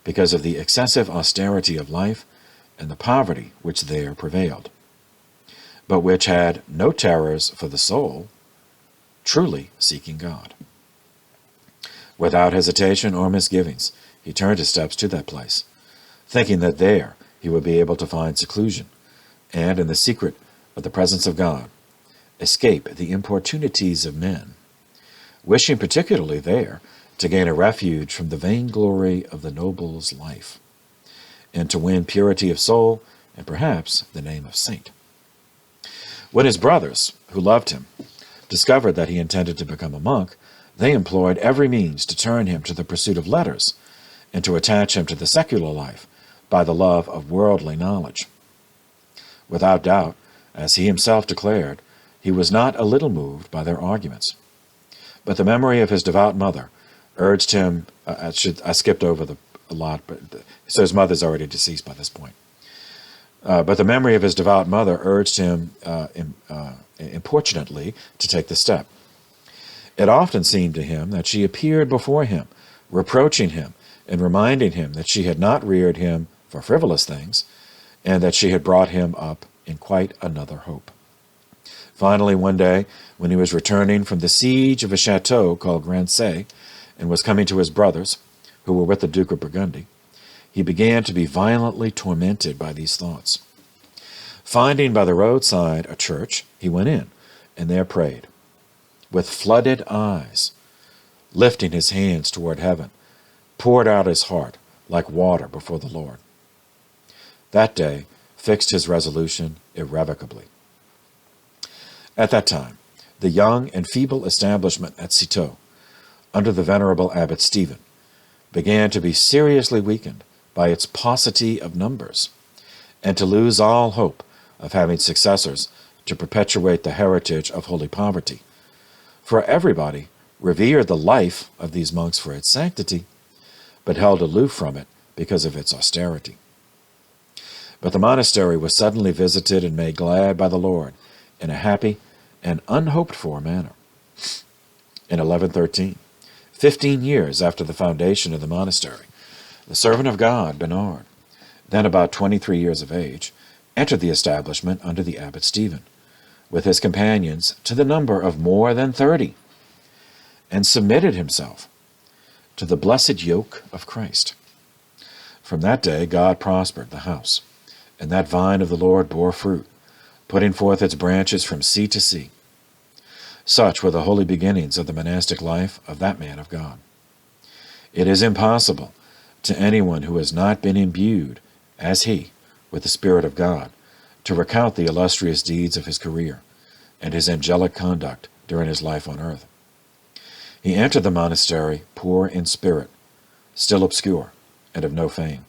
because of the excessive austerity of life and the poverty which there prevailed, but which had no terrors for the soul, truly seeking God. Without hesitation or misgivings, he turned his steps to that place, thinking that there he would be able to find seclusion, and in the secret of the presence of God, escape the importunities of men, wishing particularly there to gain a refuge from the vainglory of the noble's life, and to win purity of soul and perhaps the name of saint. When his brothers, who loved him, discovered that he intended to become a monk, they employed every means to turn him to the pursuit of letters and to attach him to the secular life by the love of worldly knowledge. Without doubt, as he himself declared, he was not a little moved by their arguments. But the memory of his devout mother urged him, I skipped over a lot, so his mother's already deceased by this point. But the memory of his devout mother urged him importunately to take the step. It often seemed to him that she appeared before him, reproaching him and reminding him that she had not reared him for frivolous things, and that she had brought him up in quite another hope. Finally, one day, when he was returning from the siege of a chateau called Grancey, and was coming to his brothers, who were with the Duke of Burgundy, he began to be violently tormented by these thoughts. Finding by the roadside a church, he went in, and there prayed, with flooded eyes, lifting his hands toward heaven, poured out his heart like water before the Lord. That day fixed his resolution irrevocably. At that time, the young and feeble establishment at Citeaux, under the venerable Abbot Stephen, began to be seriously weakened by its paucity of numbers, and to lose all hope of having successors to perpetuate the heritage of holy poverty. For everybody revered the life of these monks for its sanctity, but held aloof from it because of its austerity. But the monastery was suddenly visited and made glad by the Lord in a happy and unhoped-for manner. In 1113, 15 years after the foundation of the monastery, the servant of God, Bernard, then about 23 years of age, entered the establishment under the abbot Stephen, with his companions to the number of more than 30, and submitted himself to the blessed yoke of Christ. From that day God prospered the house, and that vine of the Lord bore fruit, putting forth its branches from sea to sea. Such were the holy beginnings of the monastic life of that man of God. It is impossible to anyone who has not been imbued, as he, with the Spirit of God, to recount the illustrious deeds of his career and his angelic conduct during his life on earth. He entered the monastery poor in spirit, still obscure, and of no fame,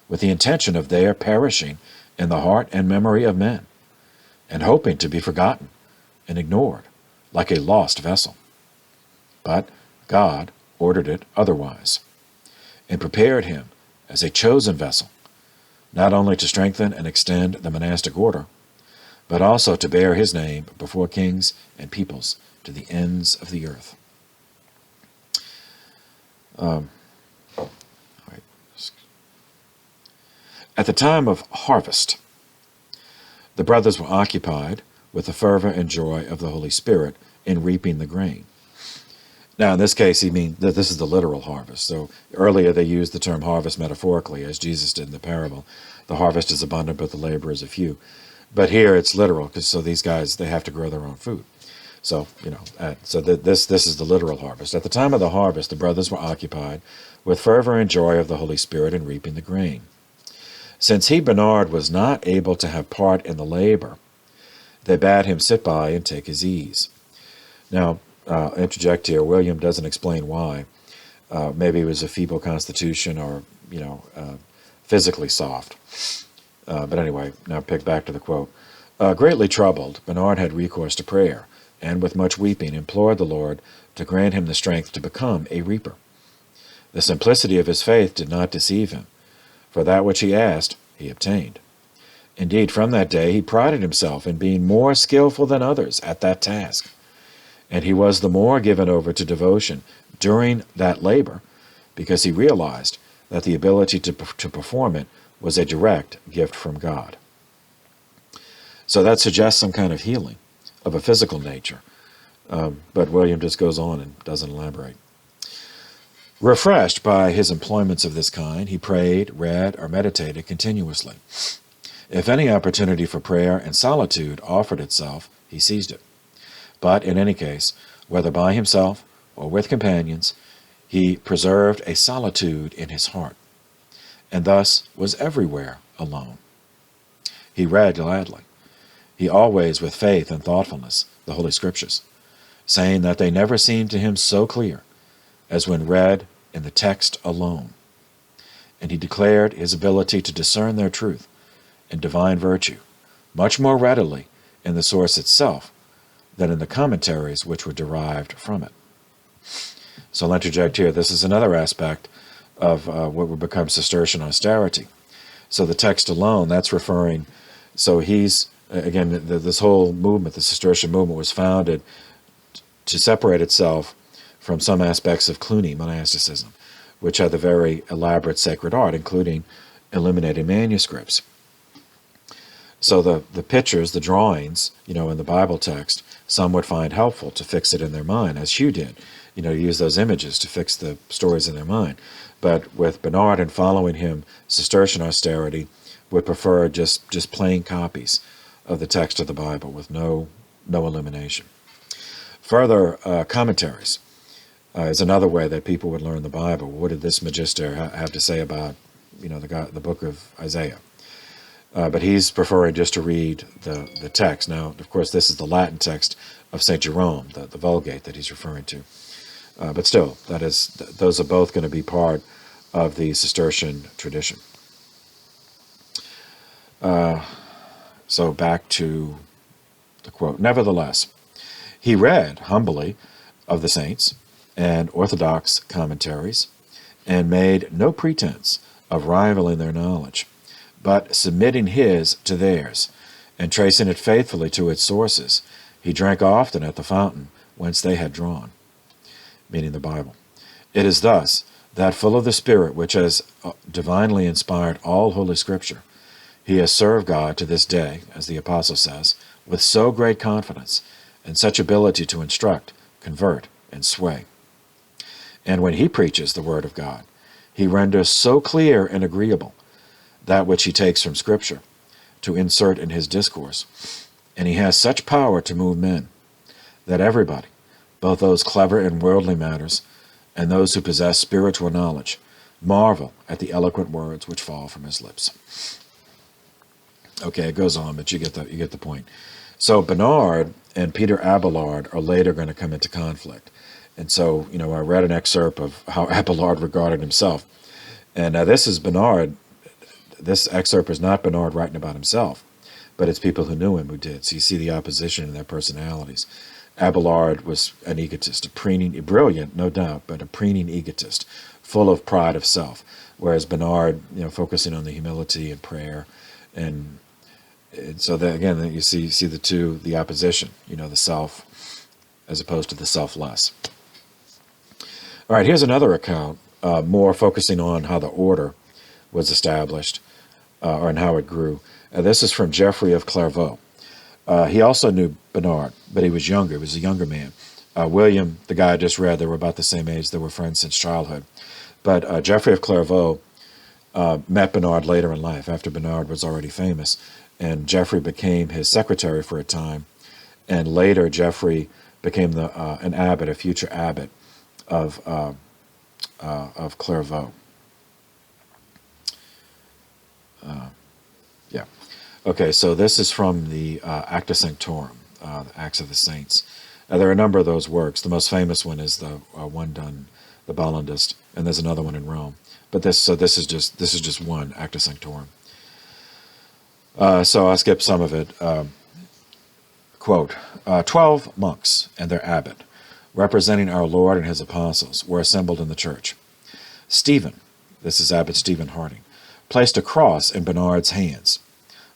with the intention of there perishing in the heart and memory of men, and hoping to be forgotten and ignored like a lost vessel. But God ordered it otherwise, and prepared him as a chosen vessel, not only to strengthen and extend the monastic order, but also to bear his name before kings and peoples to the ends of the earth. At the time of harvest, the brothers were occupied with the fervor and joy of the Holy Spirit in reaping the grain. Now, in this case, he means that this is the literal harvest. So earlier they used the term harvest metaphorically, as Jesus did in the parable. The harvest is abundant, but the laborers are few. But here it's literal, because so these guys, they have to grow their own food. So, this is the literal harvest. At the time of the harvest, the brothers were occupied with fervor and joy of the Holy Spirit in reaping the grain. Since he, Bernard, was not able to have part in the labor, they bade him sit by and take his ease. Now, interject here, William doesn't explain why. Maybe it was a feeble constitution or, physically soft. But anyway, now pick back to the quote. Greatly troubled, Bernard had recourse to prayer, and with much weeping implored the Lord to grant him the strength to become a reaper. The simplicity of his faith did not deceive him, for that which he asked, he obtained. Indeed, from that day he prided himself in being more skillful than others at that task, and he was the more given over to devotion during that labor because he realized that the ability to perform it was a direct gift from God. So that suggests some kind of healing of a physical nature, but William just goes on and doesn't elaborate. Refreshed by his employments of this kind, he prayed, read, or meditated continuously. If any opportunity for prayer and solitude offered itself, he seized it. But in any case, whether by himself or with companions, he preserved a solitude in his heart, and thus was everywhere alone. He read gladly. He always with faith and thoughtfulness the Holy Scriptures, saying that they never seemed to him so clear as when read in the text alone. And he declared his ability to discern their truth and divine virtue much more readily in the source itself than in the commentaries which were derived from it. So I'll interject here. This is another aspect of what would become Cistercian austerity. So the text alone, that's referring, so he's, again, this whole movement, the Cistercian movement, was founded to separate itself from some aspects of Cluny monasticism, which had the very elaborate sacred art, including illuminated manuscripts. So the pictures, the drawings, in the Bible text, some would find helpful to fix it in their mind, as Hugh did, use those images to fix the stories in their mind. But with Bernard and following him, Cistercian austerity would prefer just plain copies of the text of the Bible with no illumination. Further, commentaries is another way that people would learn the Bible. What did this magister have to say about, the book of Isaiah? But he's preferring just to read the text. Now, of course, this is the Latin text of St. Jerome, the Vulgate that he's referring to. But still, those are both going to be part of the Cistercian tradition. So back to the quote. Nevertheless, he read humbly of the saints and orthodox commentaries, and made no pretense of rivaling their knowledge, but submitting his to theirs, and tracing it faithfully to its sources, he drank often at the fountain whence they had drawn, meaning the Bible. It is thus that, full of the Spirit which has divinely inspired all Holy Scripture, he has served God to this day, as the Apostle says, with so great confidence and such ability to instruct, convert, and sway. And when he preaches the Word of God, he renders so clear and agreeable that which he takes from Scripture to insert in his discourse, and he has such power to move men, that everybody, both those clever in worldly matters and those who possess spiritual knowledge, marvel at the eloquent words which fall from his lips. Okay, it goes on, but you get the point. So Bernard and Peter Abelard are later going to come into conflict. And so, I read an excerpt of how Abelard regarded himself. And now this is Bernard. This excerpt is not Bernard writing about himself, but it's people who knew him who did. So you see the opposition in their personalities. Abelard was an egotist, a preening, brilliant, no doubt, but a preening egotist, full of pride of self. Whereas Bernard, focusing on the humility and prayer, and so that, again, you see the opposition, the self as opposed to the selfless. All right, here's another account, more focusing on how the order was established, and how it grew. This is from Geoffrey of Clairvaux. He also knew Bernard, but he was younger. He was a younger man. William, the guy I just read, they were about the same age. They were friends since childhood. But Geoffrey of Clairvaux met Bernard later in life, after Bernard was already famous. And Geoffrey became his secretary for a time. And later, Geoffrey became an abbot, a future abbot of Clairvaux. Yeah. Okay, so this is from the Acta Sanctorum, the Acts of the Saints. There are a number of those works. The most famous one is the one done, the Bollandist, and there's another one in Rome. But this is just one, Acta Sanctorum. So I'll skip some of it. Quote, 12 monks and their abbot, representing our Lord and his apostles, were assembled in the church. Stephen, this is Abbot Stephen Harding, placed a cross in Bernard's hands,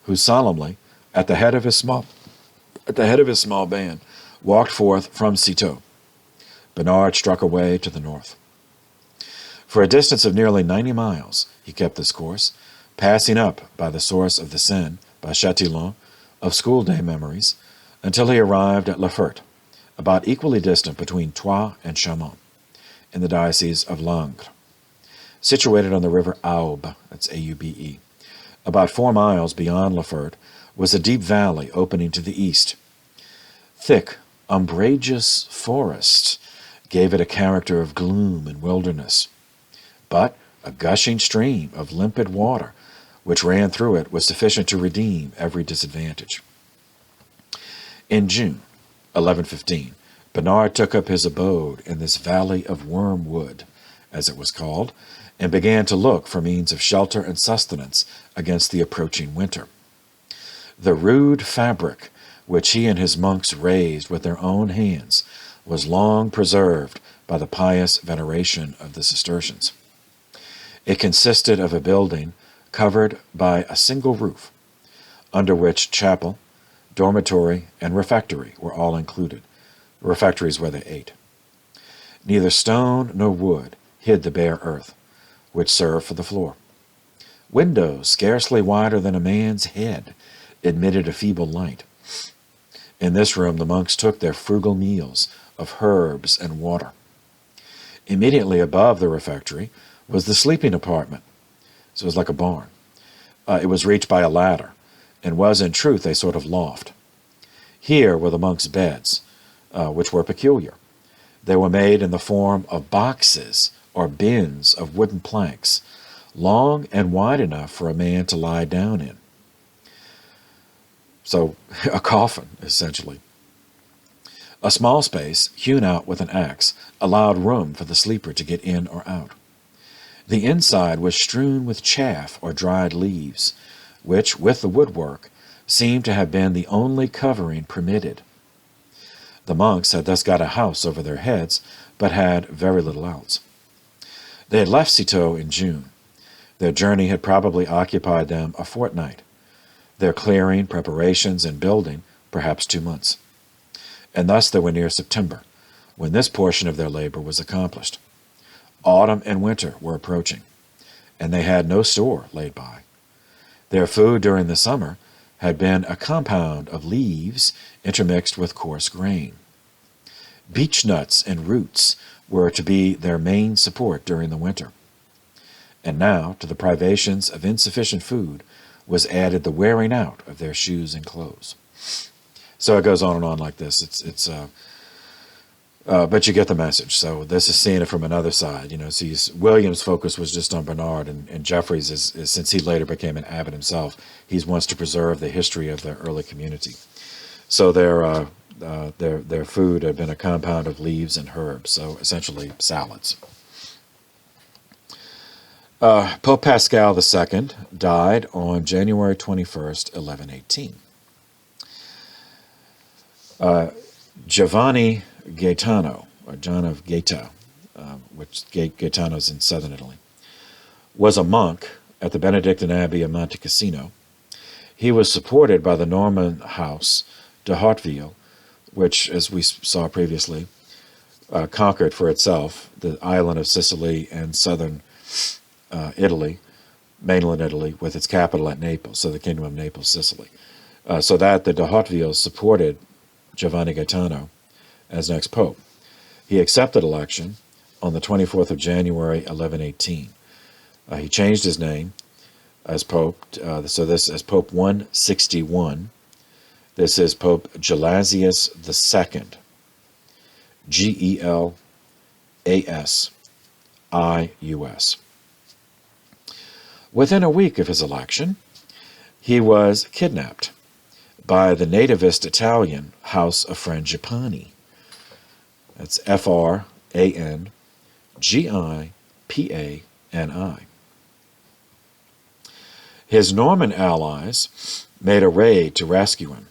who solemnly, at the head of his small band, walked forth from Citeaux. Bernard struck away to the north. For a distance of nearly 90 miles, he kept this course, passing up by the source of the Seine, by Châtillon, of school-day memories, until he arrived at La Ferte, about equally distant between Troyes and Chaumont, in the diocese of Langres, situated on the river Aube, that's A-U-B-E. About 4 miles beyond La Ferte was a deep valley opening to the east. Thick, umbrageous forest gave it a character of gloom and wilderness, but a gushing stream of limpid water which ran through it was sufficient to redeem every disadvantage. In June 1115, Bernard took up his abode in this valley of wormwood, as it was called, and began to look for means of shelter and sustenance against the approaching winter. The rude fabric which he and his monks raised with their own hands was long preserved by the pious veneration of the Cistercians. It consisted of a building covered by a single roof, under which chapel, dormitory, and refectory were all included. The refectories where they ate. Neither stone nor wood hid the bare earth, which served for the floor. Windows scarcely wider than a man's head admitted a feeble light. In this room the monks took their frugal meals of herbs and water. Immediately above the refectory was the sleeping apartment. So it was like a barn. It was reached by a ladder, and was in truth a sort of loft. Here were the monks' beds, which were peculiar. They were made in the form of boxes or bins of wooden planks, long and wide enough for a man to lie down in. So, a coffin, essentially. A small space, hewn out with an axe, allowed room for the sleeper to get in or out. The inside was strewn with chaff or dried leaves, which, with the woodwork, seemed to have been the only covering permitted. The monks had thus got a house over their heads, but had very little else. They had left Citeaux in June. Their journey had probably occupied them a fortnight. Their clearing, preparations, and building, perhaps 2 months. And thus they were near September, when this portion of their labor was accomplished. Autumn and winter were approaching, and they had no store laid by. Their food during the summer had been a compound of leaves intermixed with coarse grain. Beech nuts and roots were to be their main support during the winter. And now, to the privations of insufficient food, was added the wearing out of their shoes and clothes. So it goes on and on like this. But you get the message. So this is seeing it from another side. So William's focus was just on Bernard, and Jeffries is, since he later became an abbot himself, he wants to preserve the history of the early community. So their food had been a compound of leaves and herbs, so essentially salads. Pope Pascal II died on January 21st, 1118. Giovanni Gaetano, or John of Gaeta, which Gaetano's in southern Italy, was a monk at the Benedictine Abbey of Monte Cassino. He was supported by the Norman house de Hauteville, which, as we saw previously, conquered for itself the island of Sicily and southern Italy, mainland Italy, with its capital at Naples, so the Kingdom of Naples, Sicily. So that the de Hauteville supported Giovanni Gaetano as next pope. He accepted election on the 24th of January, 1118. He changed his name as pope, so this is Pope 161. This is Pope Gelasius II, Gelasius. Within a week of his election, he was kidnapped by the nativist Italian House of Frangipani. That's Frangipani. His Norman allies made a raid to rescue him,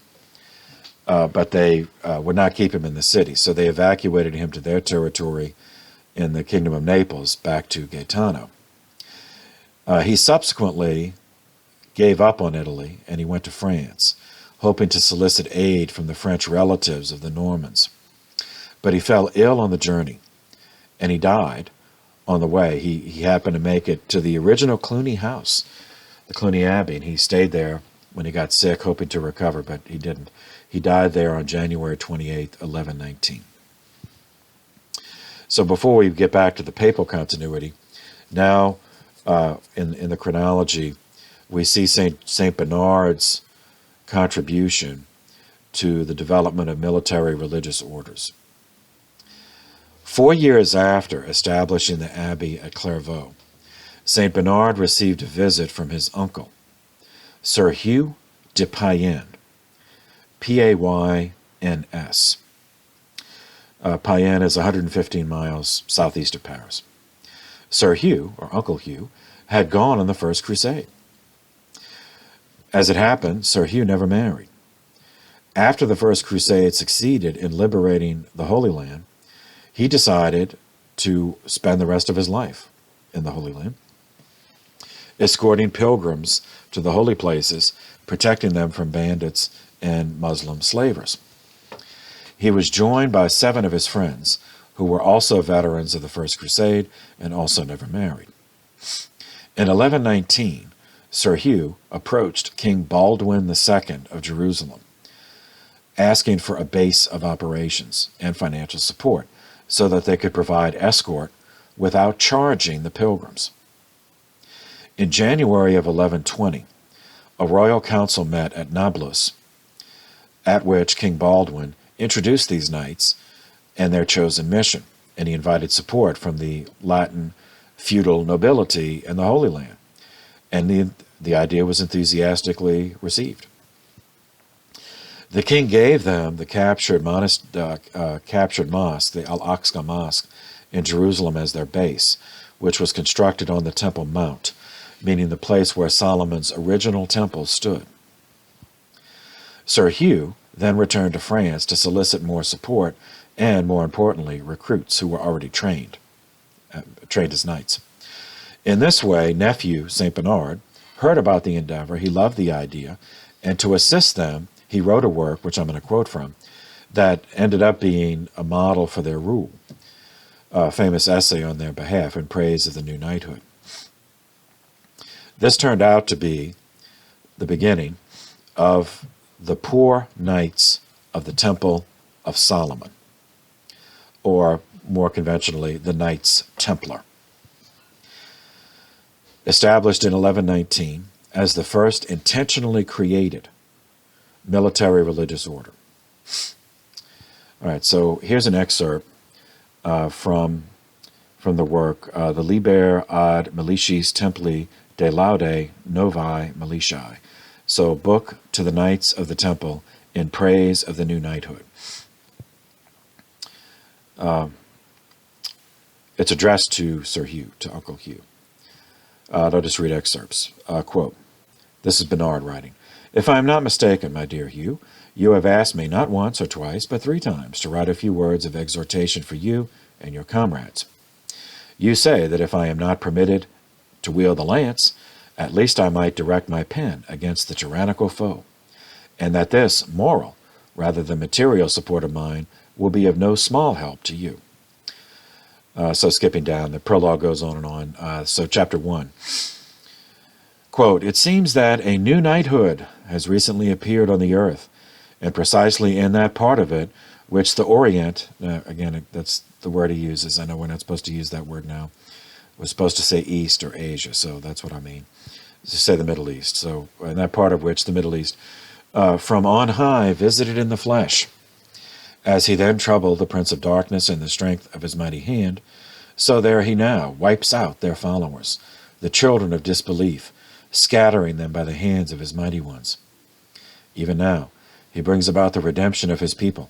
but they would not keep him in the city, so they evacuated him to their territory in the Kingdom of Naples, back to Gaetano. He subsequently gave up on Italy, and he went to France, hoping to solicit aid from the French relatives of the Normans. But he fell ill on the journey, and he died on the way. He happened to make it to the original Cluny house, the Cluny Abbey, and he stayed there when he got sick, hoping to recover, but he didn't. He died there on January 28th, 1119. So before we get back to the papal continuity, now in the chronology, we see Saint Bernard's contribution to the development of military religious orders. 4 years after establishing the abbey at Clairvaux, Saint Bernard received a visit from his uncle, Sir Hugh de Payens, Payns. Payens is 115 miles southeast of Paris. Sir Hugh, or Uncle Hugh, had gone on the First Crusade. As it happened, Sir Hugh never married. After the First Crusade succeeded in liberating the Holy Land, he decided to spend the rest of his life in the Holy Land, escorting pilgrims to the holy places, protecting them from bandits and Muslim slavers. He was joined by 7 of his friends, who were also veterans of the First Crusade and also never married. In 1119, Sir Hugh approached King Baldwin II of Jerusalem, asking for a base of operations and financial support so that they could provide escort without charging the pilgrims. In January of 1120, a royal council met at Nablus, at which King Baldwin introduced these knights and their chosen mission, and he invited support from the Latin feudal nobility in the Holy Land, and the idea was enthusiastically received. The king gave them the captured mosque, the Al-Aqsa Mosque in Jerusalem, as their base, which was constructed on the Temple Mount, meaning the place where Solomon's original temple stood. Sir Hugh then returned to France to solicit more support and, more importantly, recruits who were already trained as knights. In this way, nephew St. Bernard heard about the endeavor, he loved the idea, and to assist them, he wrote a work, which I'm going to quote from, that ended up being a model for their rule. famous essay on their behalf in praise of the new knighthood. This turned out to be the beginning of the Poor Knights of the Temple of Solomon, or more conventionally, the Knights Templar. Established in 1119 as the first intentionally created military religious order. All right, so here's an excerpt from the work, the Liber ad Militis Templi de Laude Novae Militiae. So, book to the Knights of the Temple in praise of the new knighthood. It's addressed to Sir Hugh, to Uncle Hugh. I'll just read excerpts. Quote, this is Bernard writing. If I am not mistaken, my dear Hugh, you have asked me not once or twice, but 3 times to write a few words of exhortation for you and your comrades. You say that if I am not permitted to wield the lance, at least I might direct my pen against the tyrannical foe, and that this moral, rather than material support of mine, will be of no small help to you. So skipping down, the prologue goes on and on. So chapter 1. Quote, it seems that a new knighthood has recently appeared on the earth, and precisely in that part of it which the Orient, again, that's the word he uses. I know we're not supposed to use that word now. We're supposed to say East or Asia, so that's what I mean. To say the Middle East. So in that part of which, the Middle East, from on high visited in the flesh, as he then troubled the prince of darkness in the strength of his mighty hand, so there he now wipes out their followers, the children of disbelief, scattering them by the hands of his mighty ones. Even now, he brings about the redemption of his people,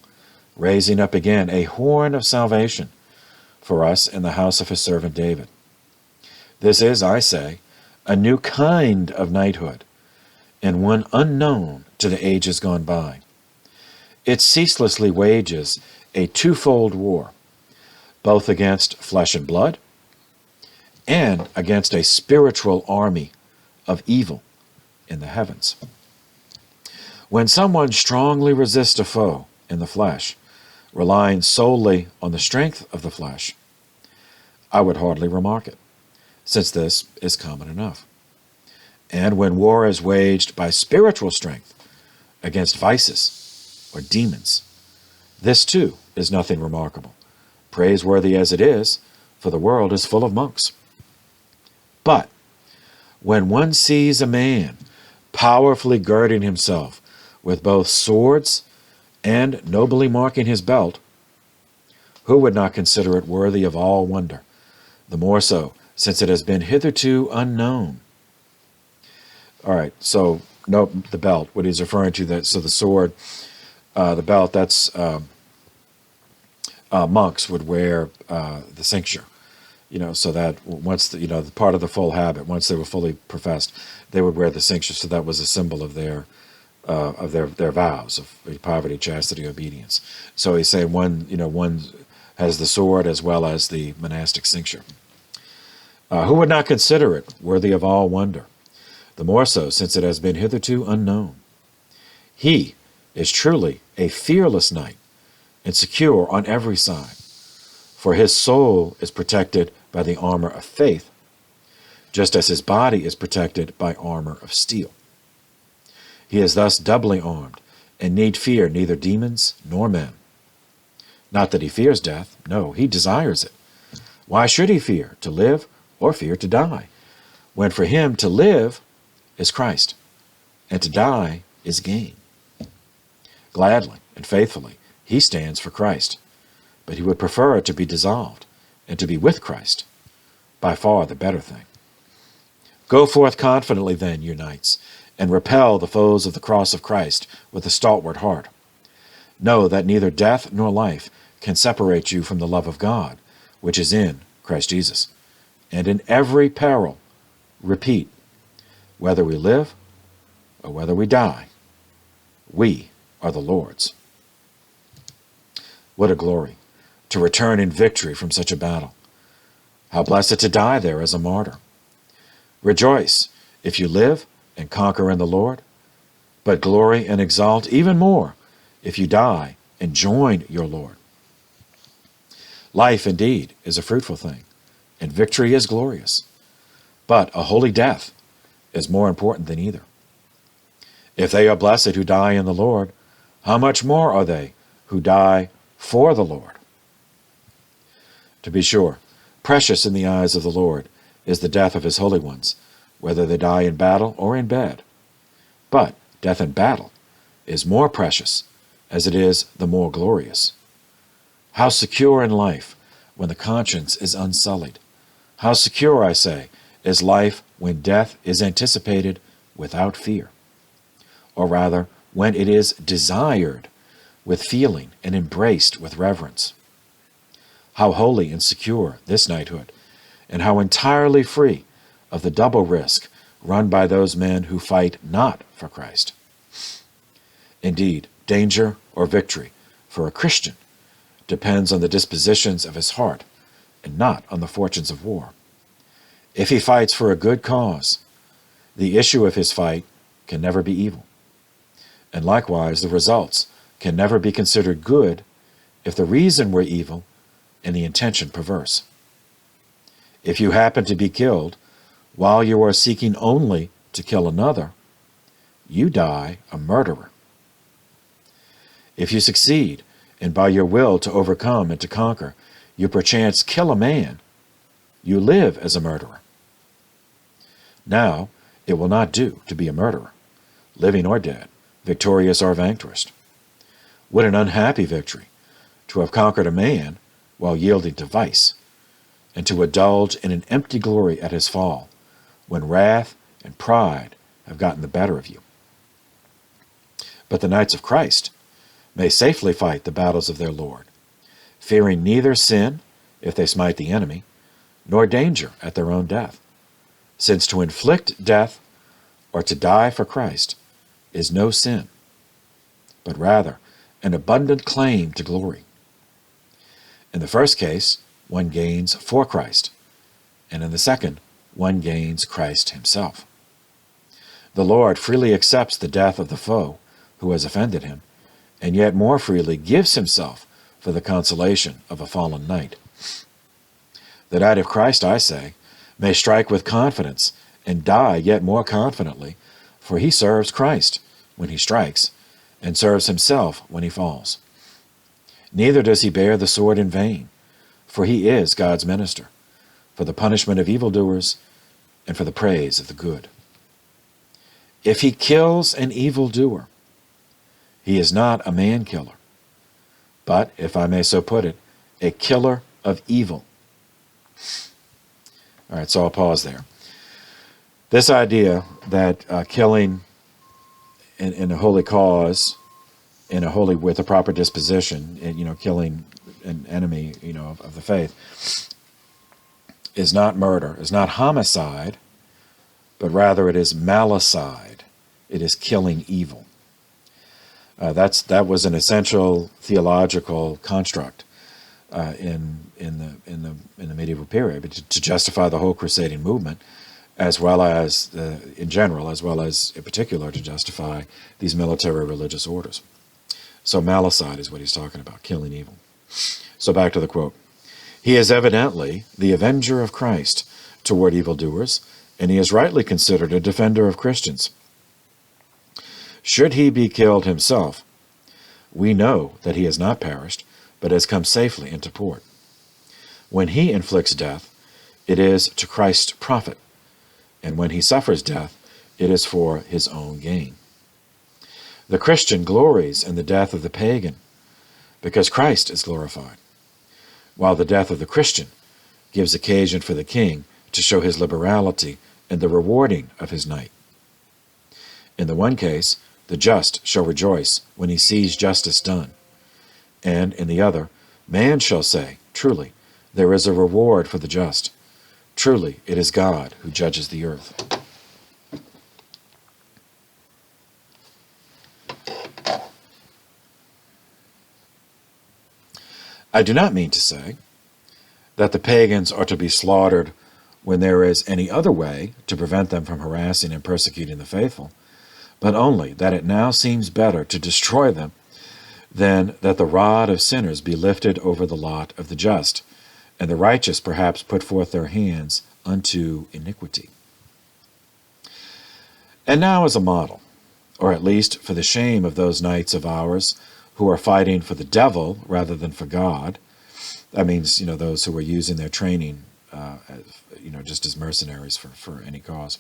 raising up again a horn of salvation for us in the house of his servant David. This is, I say, a new kind of knighthood, and one unknown to the ages gone by. It ceaselessly wages a twofold war, both against flesh and blood, and against a spiritual army of evil in the heavens. When someone strongly resists a foe in the flesh, relying solely on the strength of the flesh, I would hardly remark it, since this is common enough. And when war is waged by spiritual strength against vices or demons, this too is nothing remarkable, praiseworthy as it is, for the world is full of monks. But when one sees a man powerfully girding himself with both swords and nobly marking his belt, who would not consider it worthy of all wonder, the more so since it has been hitherto unknown? All right, so note the belt, what he's referring to, that so the sword, the belt, that's monks would wear the cincture, so that once the part of the full habit, once they were fully professed, they would wear the cincture. So that was a symbol of their vows of poverty, chastity, obedience. So he's saying one has the sword as well as the monastic cincture. Who would not consider it worthy of all wonder? The more so since it has been hitherto unknown. He is truly a fearless knight and secure on every side, for his soul is protected by the armor of faith, just as his body is protected by armor of steel. He is thus doubly armed, and need fear neither demons nor men. Not that he fears death, no, he desires it. Why should he fear to live or fear to die, when for him to live is Christ, and to die is gain? Gladly and faithfully he stands for Christ, but he would prefer to be dissolved and to be with Christ, by far the better thing. Go forth confidently then, you knights, and repel the foes of the cross of Christ with a stalwart heart. Know that neither death nor life can separate you from the love of God, which is in Christ Jesus. And in every peril, repeat, whether we live or whether we die, we are the Lord's. What a glory to return in victory from such a battle. How blessed to die there as a martyr. Rejoice if you live and conquer in the Lord, but glory and exalt even more if you die and join your Lord. Life, indeed, is a fruitful thing, and victory is glorious. But a holy death is more important than either. If they are blessed who die in the Lord, how much more are they who die for the Lord? To be sure, precious in the eyes of the Lord is the death of his holy ones, whether they die in battle or in bed. But death in battle is more precious, as it is the more glorious. How secure in life when the conscience is unsullied. How secure, I say, is life when death is anticipated without fear. Or rather, when it is desired with feeling and embraced with reverence. How holy and secure this knighthood, and how entirely free of the double risk run by those men who fight not for Christ. Indeed, danger or victory for a Christian depends on the dispositions of his heart and not on the fortunes of war. If he fights for a good cause, the issue of his fight can never be evil. And likewise, the results can never be considered good if the reason were evil and the intention perverse. If you happen to be killed while you are seeking only to kill another, you die a murderer. If you succeed, and by your will to overcome and to conquer, you perchance kill a man, you live as a murderer. Now, it will not do to be a murderer, living or dead, victorious or vanquished. What an unhappy victory, to have conquered a man while yielding to vice, and to indulge in an empty glory at his fall, when wrath and pride have gotten the better of you. But the knights of Christ may safely fight the battles of their Lord, fearing neither sin, if they smite the enemy, nor danger at their own death, since to inflict death or to die for Christ is no sin, but rather an abundant claim to glory. In the first case, one gains for Christ, and in the second, one gains Christ himself. The Lord freely accepts the death of the foe who has offended him, and yet more freely gives himself for the consolation of a fallen knight. The knight of Christ, I say, may strike with confidence and die yet more confidently, for he serves Christ when he strikes, and serves himself when he falls. Neither does he bear the sword in vain, for he is God's minister, for the punishment of evildoers and for the praise of the good. If he kills an evildoer, he is not a man-killer, but, if I may so put it, a killer of evil. All right, so I'll pause there. This idea that killing in a holy cause, with a proper disposition, and, killing an enemy, of the faith, is not murder, is not homicide, but rather it is malicide. It is killing evil. That was an essential theological construct in the medieval period, but to justify the whole crusading movement, as well as in general, as well as in particular to justify these military religious orders. So malicide is what he's talking about, killing evil. So back to the quote. He is evidently the avenger of Christ toward evildoers, and he is rightly considered a defender of Christians. Should he be killed himself, we know that he has not perished, but has come safely into port. When he inflicts death, it is to Christ's profit, and when he suffers death, it is for his own gain. The Christian glories in the death of the pagan, because Christ is glorified, while the death of the Christian gives occasion for the king to show his liberality in the rewarding of his knight. In the one case, the just shall rejoice when he sees justice done, and in the other, man shall say, truly, there is a reward for the just. Truly, it is God who judges the earth. I do not mean to say that the pagans are to be slaughtered when there is any other way to prevent them from harassing and persecuting the faithful, but only that it now seems better to destroy them Then that the rod of sinners be lifted over the lot of the just, and the righteous perhaps put forth their hands unto iniquity. And now as a model, or at least for the shame of those knights of ours who are fighting for the devil rather than for God, that means, those who are using their training, just as mercenaries for any cause.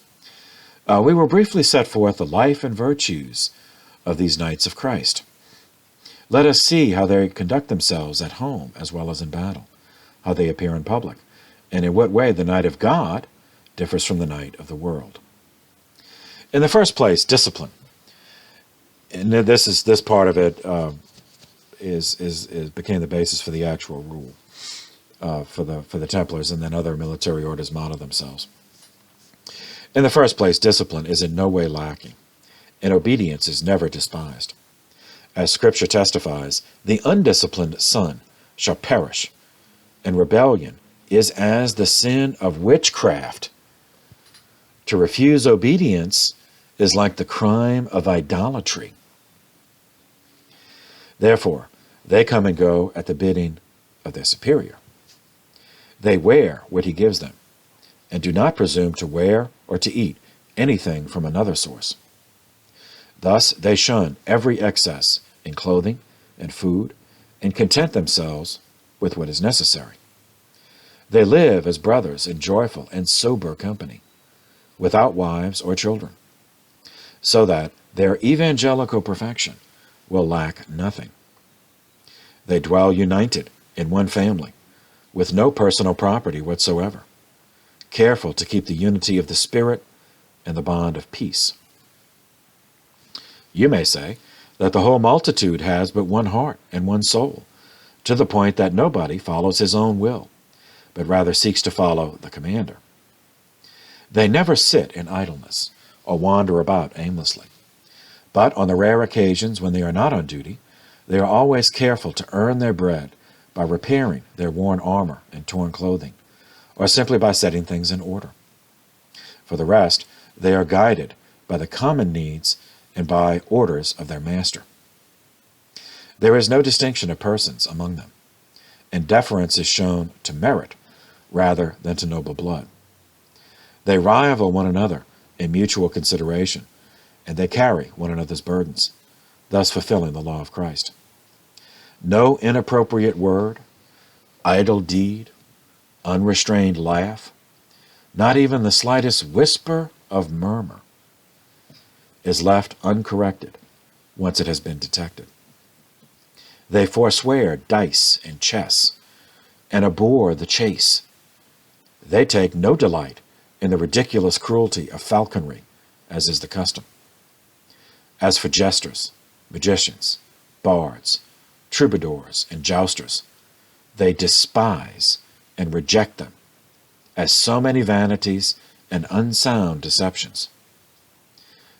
We will briefly set forth the life and virtues of these knights of Christ. Let us see how they conduct themselves at home as well as in battle, how they appear in public, and in what way the knight of God differs from the knight of the world. In the first place, discipline. And this part of it became the basis for the actual rule for the Templars, and then other military orders model themselves. In the first place, discipline is in no way lacking, and obedience is never despised. As Scripture testifies, the undisciplined son shall perish, and rebellion is as the sin of witchcraft. To refuse obedience is like the crime of idolatry. Therefore, they come and go at the bidding of their superior. They wear what he gives them, and do not presume to wear or to eat anything from another source. Thus they shun every excess in clothing and food, and content themselves with what is necessary. They live as brothers in joyful and sober company, without wives or children, so that their evangelical perfection will lack nothing. They dwell united in one family, with no personal property whatsoever, careful to keep the unity of the Spirit and the bond of peace. You may say that the whole multitude has but one heart and one soul, to the point that nobody follows his own will, but rather seeks to follow the commander. They never sit in idleness or wander about aimlessly, but on the rare occasions when they are not on duty, they are always careful to earn their bread by repairing their worn armor and torn clothing, or simply by setting things in order. For the rest, they are guided by the common needs and by orders of their master. There is no distinction of persons among them, and deference is shown to merit rather than to noble blood. They rival one another in mutual consideration, and they carry one another's burdens, thus fulfilling the law of Christ. No inappropriate word, idle deed, unrestrained laugh, not even the slightest whisper of murmur, is left uncorrected once it has been detected. They forswear dice and chess, and abhor the chase. They take no delight in the ridiculous cruelty of falconry, as is the custom. As for jesters, magicians, bards, troubadours, and jousters, they despise and reject them as so many vanities and unsound deceptions.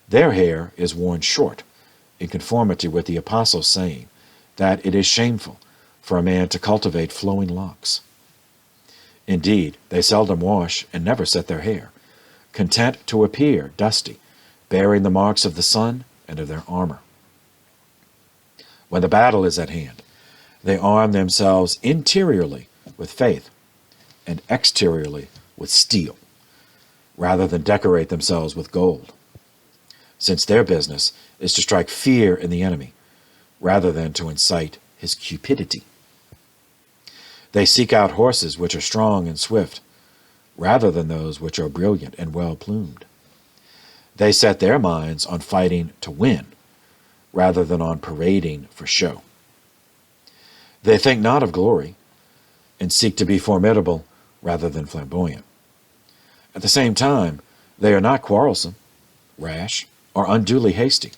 Their hair is worn short, in conformity with the Apostle's saying that it is shameful for a man to cultivate flowing locks. Indeed, they seldom wash and never set their hair, content to appear dusty, bearing the marks of the sun and of their armor. When the battle is at hand, they arm themselves interiorly with faith and exteriorly with steel, rather than decorate themselves with gold, since their business is to strike fear in the enemy, rather than to incite his cupidity. They seek out horses which are strong and swift, rather than those which are brilliant and well-plumed. They set their minds on fighting to win, rather than on parading for show. They think not of glory, and seek to be formidable rather than flamboyant. At the same time, they are not quarrelsome, rash, or unduly hasty,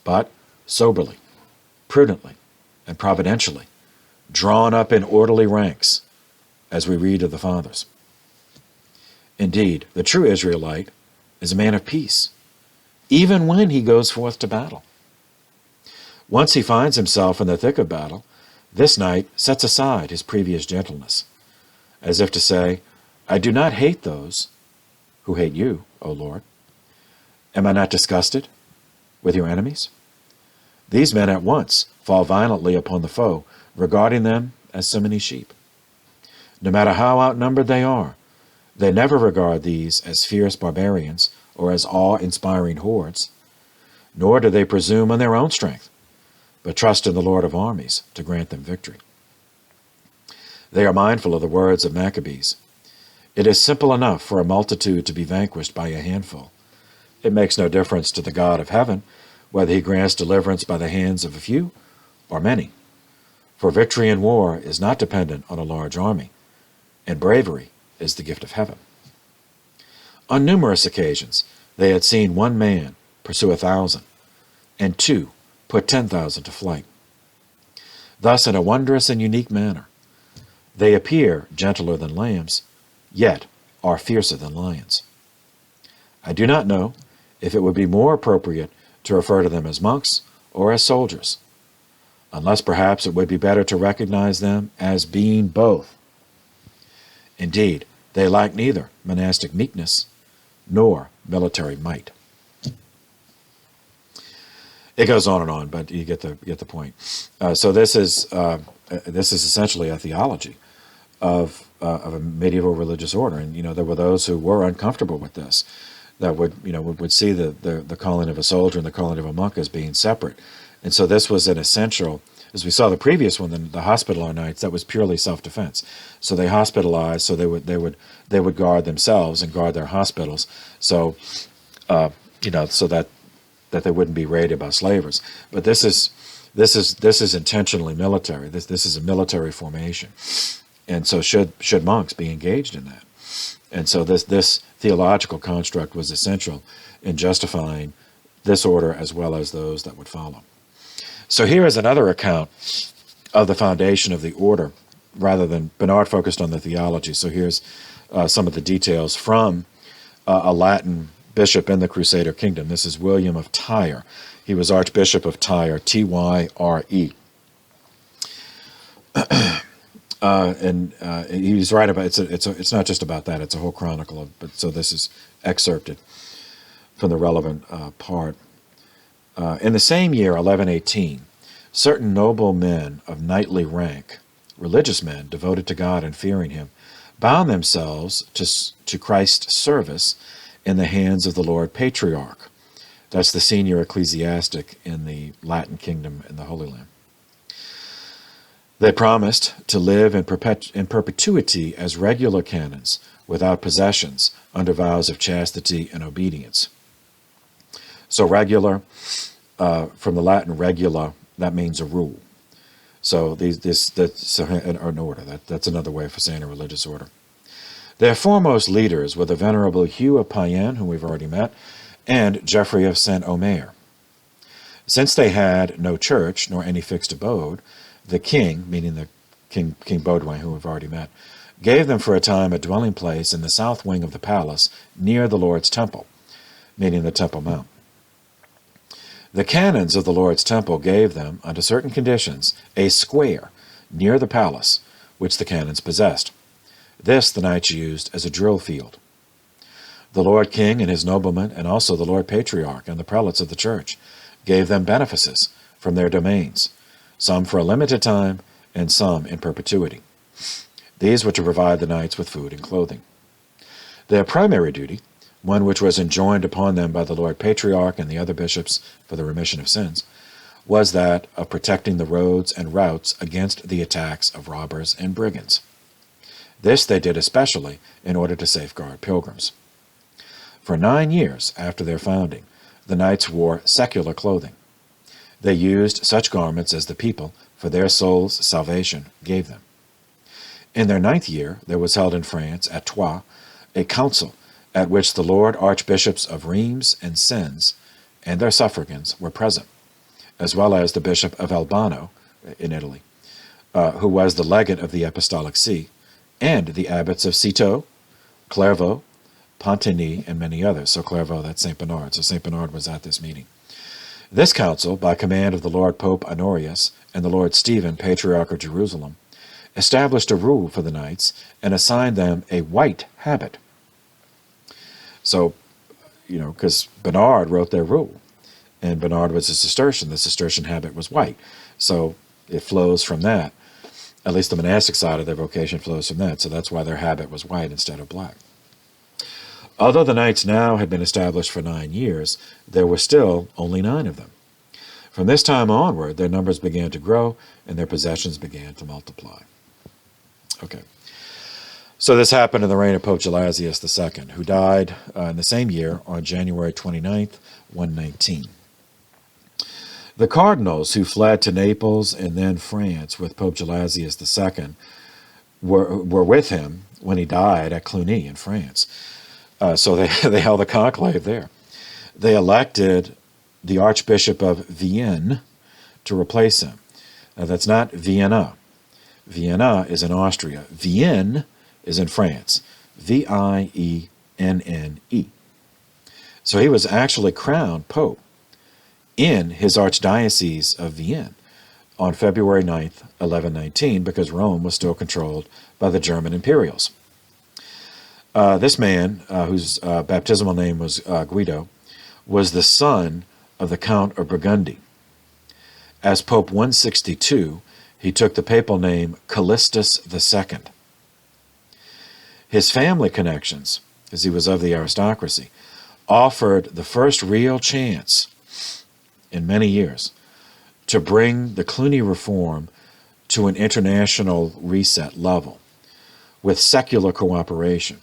but soberly, prudently, and providentially, drawn up in orderly ranks, as we read of the fathers. Indeed, the true Israelite is a man of peace, even when he goes forth to battle. Once he finds himself in the thick of battle, this knight sets aside his previous gentleness, as if to say, I do not hate those who hate you, O Lord. Am I not disgusted with your enemies? These men at once fall violently upon the foe, regarding them as so many sheep. No matter how outnumbered they are, they never regard these as fierce barbarians or as awe-inspiring hordes, nor do they presume on their own strength, but trust in the Lord of armies to grant them victory. They are mindful of the words of Maccabees. It is simple enough for a multitude to be vanquished by a handful. It makes no difference to the God of heaven whether he grants deliverance by the hands of a few or many. For victory in war is not dependent on a large army, and bravery is the gift of heaven. On numerous occasions, they had seen one man pursue 1,000, and two put 10,000 to flight. Thus, in a wondrous and unique manner, they appear gentler than lambs, yet are fiercer than lions. I do not know if it would be more appropriate to refer to them as monks or as soldiers, unless perhaps it would be better to recognize them as being both. Indeed, they lack neither monastic meekness nor military might. It goes on, but you get the point. So this is essentially a theology of a medieval religious order, and there were those who were uncomfortable with this, that would see the calling of a soldier and the calling of a monk as being separate, and so this was an essential. As we saw the previous one, the Hospitaller Knights, that was purely self-defense. So they hospitalized, so they would guard themselves and guard their hospitals. So so that they wouldn't be raided by slavers. But this is intentionally military. This is a military formation, and so should monks be engaged in that? And so this theological construct was essential in justifying this order as well as those that would follow. So here is another account of the foundation of the order, rather than Bernard focused on the theology. So here's some of the details from a Latin bishop in the Crusader kingdom. This is William of Tyre. He was Archbishop of Tyre, Tyre. And he's right about it's not just about that. It's a whole chronicle but so this is excerpted from the relevant part. In the same year, 1118, certain noble men of knightly rank, religious men devoted to God and fearing him, bound themselves to Christ's service in the hands of the Lord Patriarch. That's the senior ecclesiastic in the Latin kingdom in the Holy Land. They promised to live in perpetuity as regular canons, without possessions, under vows of chastity and obedience. So regular, from the Latin regula, that means a rule. So that's an order. That's another way for saying a religious order. Their foremost leaders were the Venerable Hugh of Payenne, whom we've already met, and Geoffrey of Saint-Omer. Since they had no church nor any fixed abode, the king, meaning the King Baudouin, whom we've already met, gave them for a time a dwelling place in the south wing of the palace near the Lord's temple, meaning the Temple Mount. The canons of the Lord's temple gave them, under certain conditions, a square near the palace, which the canons possessed. This the knights used as a drill field. The Lord King and his noblemen, and also the Lord Patriarch and the prelates of the church, gave them benefices from their domains, some for a limited time and some in perpetuity. These were to provide the knights with food and clothing. Their primary duty, one which was enjoined upon them by the Lord Patriarch and the other bishops for the remission of sins, was that of protecting the roads and routes against the attacks of robbers and brigands. This they did especially in order to safeguard pilgrims. For 9 years after their founding, the knights wore secular clothing. They used such garments as the people, for their souls' salvation, gave them. In their 9th year, there was held in France, at Troyes, a council at which the Lord Archbishops of Reims and Sens and their suffragans were present, as well as the Bishop of Albano in Italy, who was the legate of the Apostolic See, and the abbots of Citeaux, Clairvaux, Pontigny, and many others. So Clairvaux, that's St. Bernard. So St. Bernard was at this meeting. This council, by command of the Lord Pope Honorius and the Lord Stephen, Patriarch of Jerusalem, established a rule for the knights and assigned them a white habit. So, because Bernard wrote their rule. and Bernard was a Cistercian. The Cistercian habit was white. So it flows from that. At least the monastic side of their vocation flows from that. So that's why their habit was white instead of black. Although the knights now had been established for 9 years, there were still only 9 of them. From this time onward, their numbers began to grow and their possessions began to multiply. Okay. So this happened in the reign of Pope Gelasius II, who died in the same year on January 29th, 119. The cardinals who fled to Naples and then France with Pope Gelasius II were with him when he died at Cluny in France. So they held a conclave there. They elected the Archbishop of Vienne to replace him. Now that's not Vienna. Vienna is in Austria. Vienne is in France. Vienne. So he was actually crowned Pope in his Archdiocese of Vienne on February 9th, 1119, because Rome was still controlled by the German Imperials. This man, whose baptismal name was Guido, was the son of the Count of Burgundy. As Pope 162, he took the papal name Callistus II. His family connections, as he was of the aristocracy, offered the first real chance in many years to bring the Cluny reform to an international reset level with secular cooperation,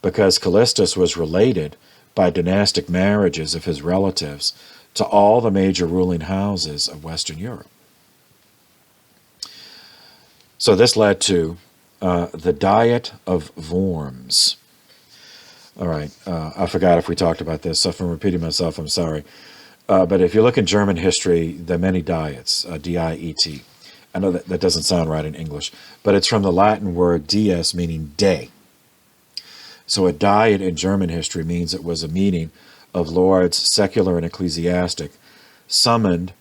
because Callistus was related by dynastic marriages of his relatives to all the major ruling houses of Western Europe. So this led to the Diet of Worms. All right, I forgot if we talked about this, so if I'm repeating myself, I'm sorry. But if you look in German history, there are many diets, D-I-E-T. I know that doesn't sound right in English, but it's from the Latin word dies, meaning day. So a diet in German history means it was a meeting of lords, secular and ecclesiastic, summoned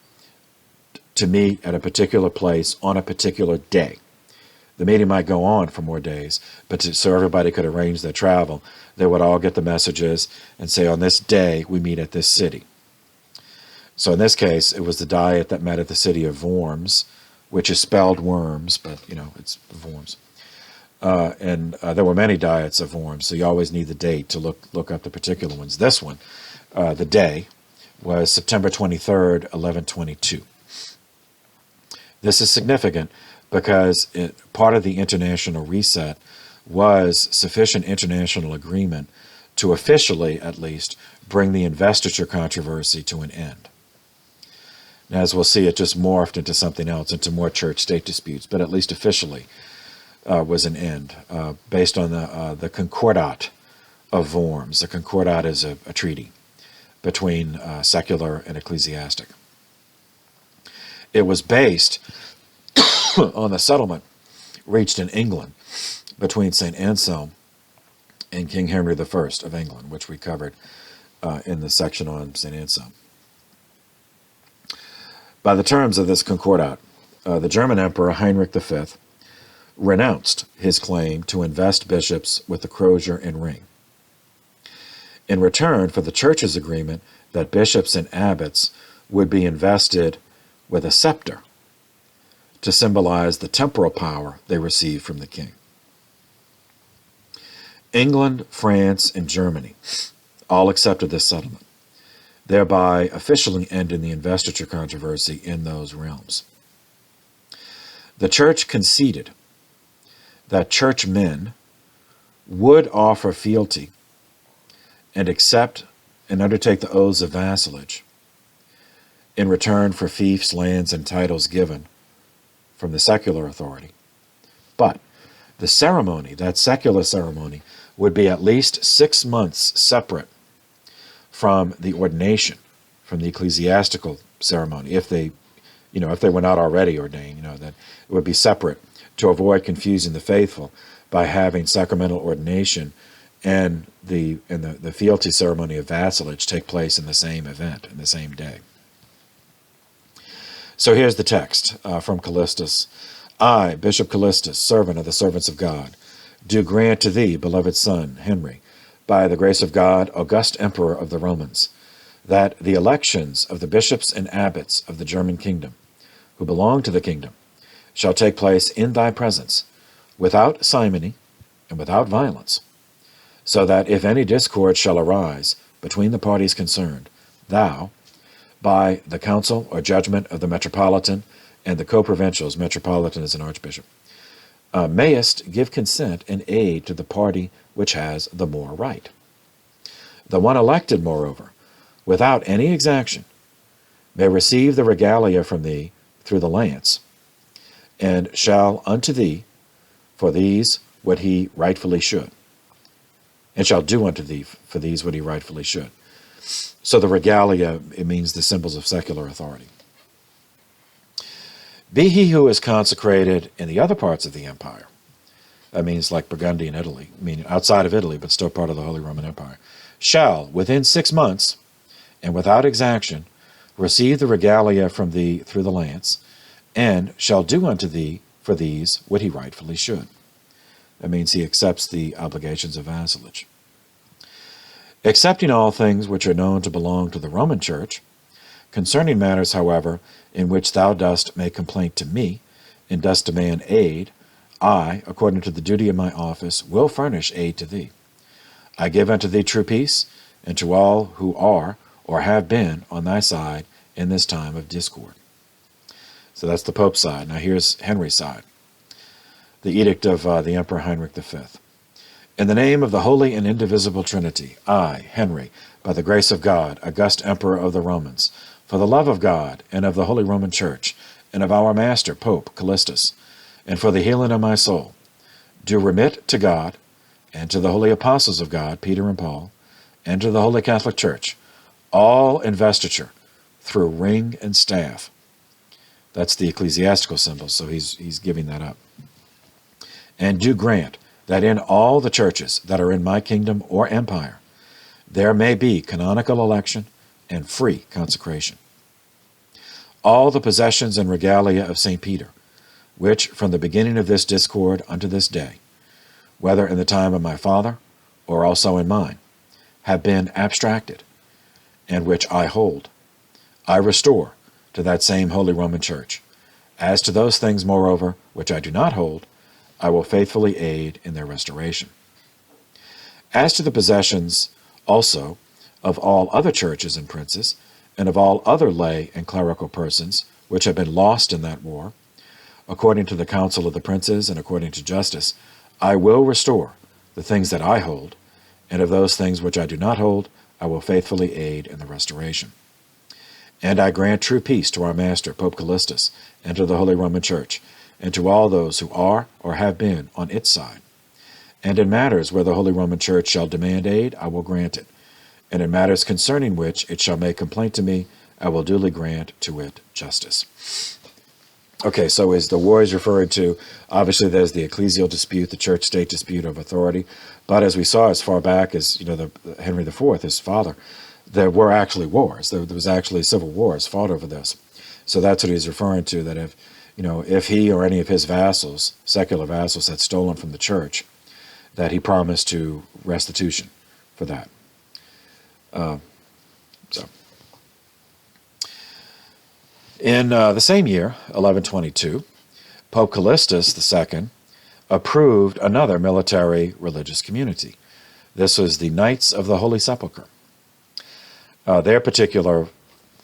to meet at a particular place on a particular day. The meeting might go on for more days, but so everybody could arrange their travel, they would all get the messages and say, on this day, we meet at this city. So in this case, it was the diet that met at the city of Worms, which is spelled worms, but, it's Worms. And there were many diets of Worms, so you always need the date to look up the particular ones. This one, the day, was September 23rd, 1122. This is significant because part of the international reset was sufficient international agreement to officially, at least, bring the investiture controversy to an end. Now, as we'll see, it just morphed into something else, into more church-state disputes, but at least officially was an end, based on the Concordat of Worms. The Concordat is a treaty between secular and ecclesiastic. It was based on the settlement reached in England between St. Anselm and King Henry I of England, which we covered in the section on St. Anselm. By the terms of this Concordat, the German Emperor Heinrich V renounced his claim to invest bishops with the crozier and ring, in return for the Church's agreement that bishops and abbots would be invested with a scepter to symbolize the temporal power they received from the king. England, France, and Germany all accepted this settlement, thereby officially ending the investiture controversy in those realms. The Church conceded that churchmen would offer fealty and accept and undertake the oaths of vassalage in return for fiefs, lands, and titles given from the secular authority. But the ceremony, that secular ceremony, would be at least 6 months separate from the ordination, from the ecclesiastical ceremony. If they were not already ordained, that it would be separate to avoid confusing the faithful by having sacramental ordination and the fealty ceremony of vassalage take place in the same event, in the same day. So here's the text from Callistus. I, Bishop Callistus, servant of the servants of God, do grant to thee, beloved son, Henry, by the grace of God, august emperor of the Romans, that the elections of the bishops and abbots of the German kingdom, who belong to the kingdom, shall take place in thy presence, without simony and without violence, so that if any discord shall arise between the parties concerned, thou, by the counsel or judgment of the metropolitan and the co-provincials, metropolitan is an archbishop, mayest give consent and aid to the party which has the more right. The one elected, moreover, without any exaction, may receive the regalia from thee through the lance, and shall unto thee for these what he rightfully should, and shall do unto thee for these what he rightfully should. So the regalia, it means the symbols of secular authority. Be he who is consecrated in the other parts of the empire, that means like Burgundy and Italy, meaning outside of Italy, but still part of the Holy Roman Empire, shall, within 6 months, and without exaction, receive the regalia from thee through the lance, and shall do unto thee for these what he rightfully should. That means he accepts the obligations of vassalage. Accepting all things which are known to belong to the Roman Church, concerning matters, however, in which thou dost make complaint to me, and dost demand aid, I, according to the duty of my office, will furnish aid to thee. I give unto thee true peace, and to all who are or have been on thy side in this time of discord. So that's the Pope's side. Now here's Henry's side. The edict of the Emperor Heinrich V. In the name of the Holy and Indivisible Trinity, I, Henry, by the grace of God, august Emperor of the Romans, for the love of God and of the Holy Roman Church, and of our Master, Pope Callistus, and for the healing of my soul, do remit to God, and to the holy apostles of God, Peter and Paul, and to the Holy Catholic Church, all investiture through ring and staff. That's the ecclesiastical symbol, so he's giving that up. And do grant that in all the churches that are in my kingdom or empire, there may be canonical election and free consecration. All the possessions and regalia of St. Peter, which from the beginning of this discord unto this day, whether in the time of my father or also in mine, have been abstracted, and which I hold, I restore to that same Holy Roman Church. As to those things, moreover, which I do not hold, I will faithfully aid in their restoration. As to the possessions also of all other churches and princes, and of all other lay and clerical persons which have been lost in that war, according to the counsel of the princes and according to justice, I will restore the things that I hold, and of those things which I do not hold, I will faithfully aid in the restoration. And I grant true peace to our Master, Pope Callistus, and to the Holy Roman Church, and to all those who are or have been on its side. And in matters where the Holy Roman Church shall demand aid, I will grant it. And in matters concerning which it shall make complaint to me, I will duly grant to it justice. Okay, so as the war is referred to, obviously there's the ecclesial dispute, the church-state dispute of authority. But as we saw as far back as, Henry IV, his father, there were actually wars. There was actually civil wars fought over this. So that's what he's referring to, that if he or any of his vassals, secular vassals, had stolen from the church, that he promised to restitution for that. In the same year, 1122, Pope Callistus II approved another military religious community. This was the Knights of the Holy Sepulchre. Their particular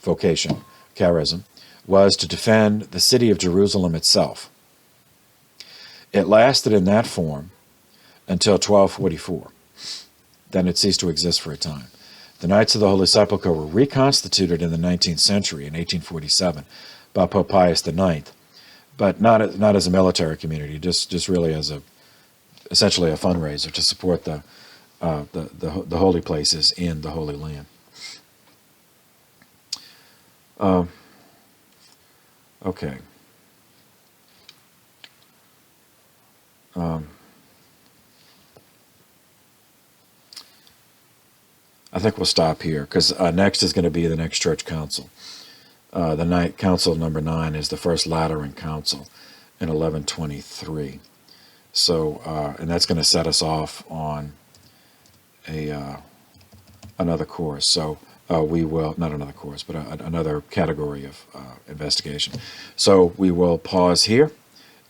vocation, charism, was to defend the city of Jerusalem itself. It lasted in that form until 1244. Then it ceased to exist for a time. The Knights of the Holy Sepulchre were reconstituted in the 19th century, in 1847, by Pope Pius IX, but not as a military community, just really as essentially a fundraiser to support the holy places in the Holy Land. Okay. I think we'll stop here because next is going to be the next church council. The council number 9 is the First Lateran Council in 1123. So, and that's going to set us off on another course. So we will, not another course, but another category of investigation. So we will pause here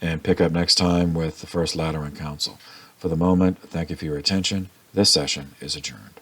and pick up next time with the First Lateran Council. For the moment, thank you for your attention. This session is adjourned.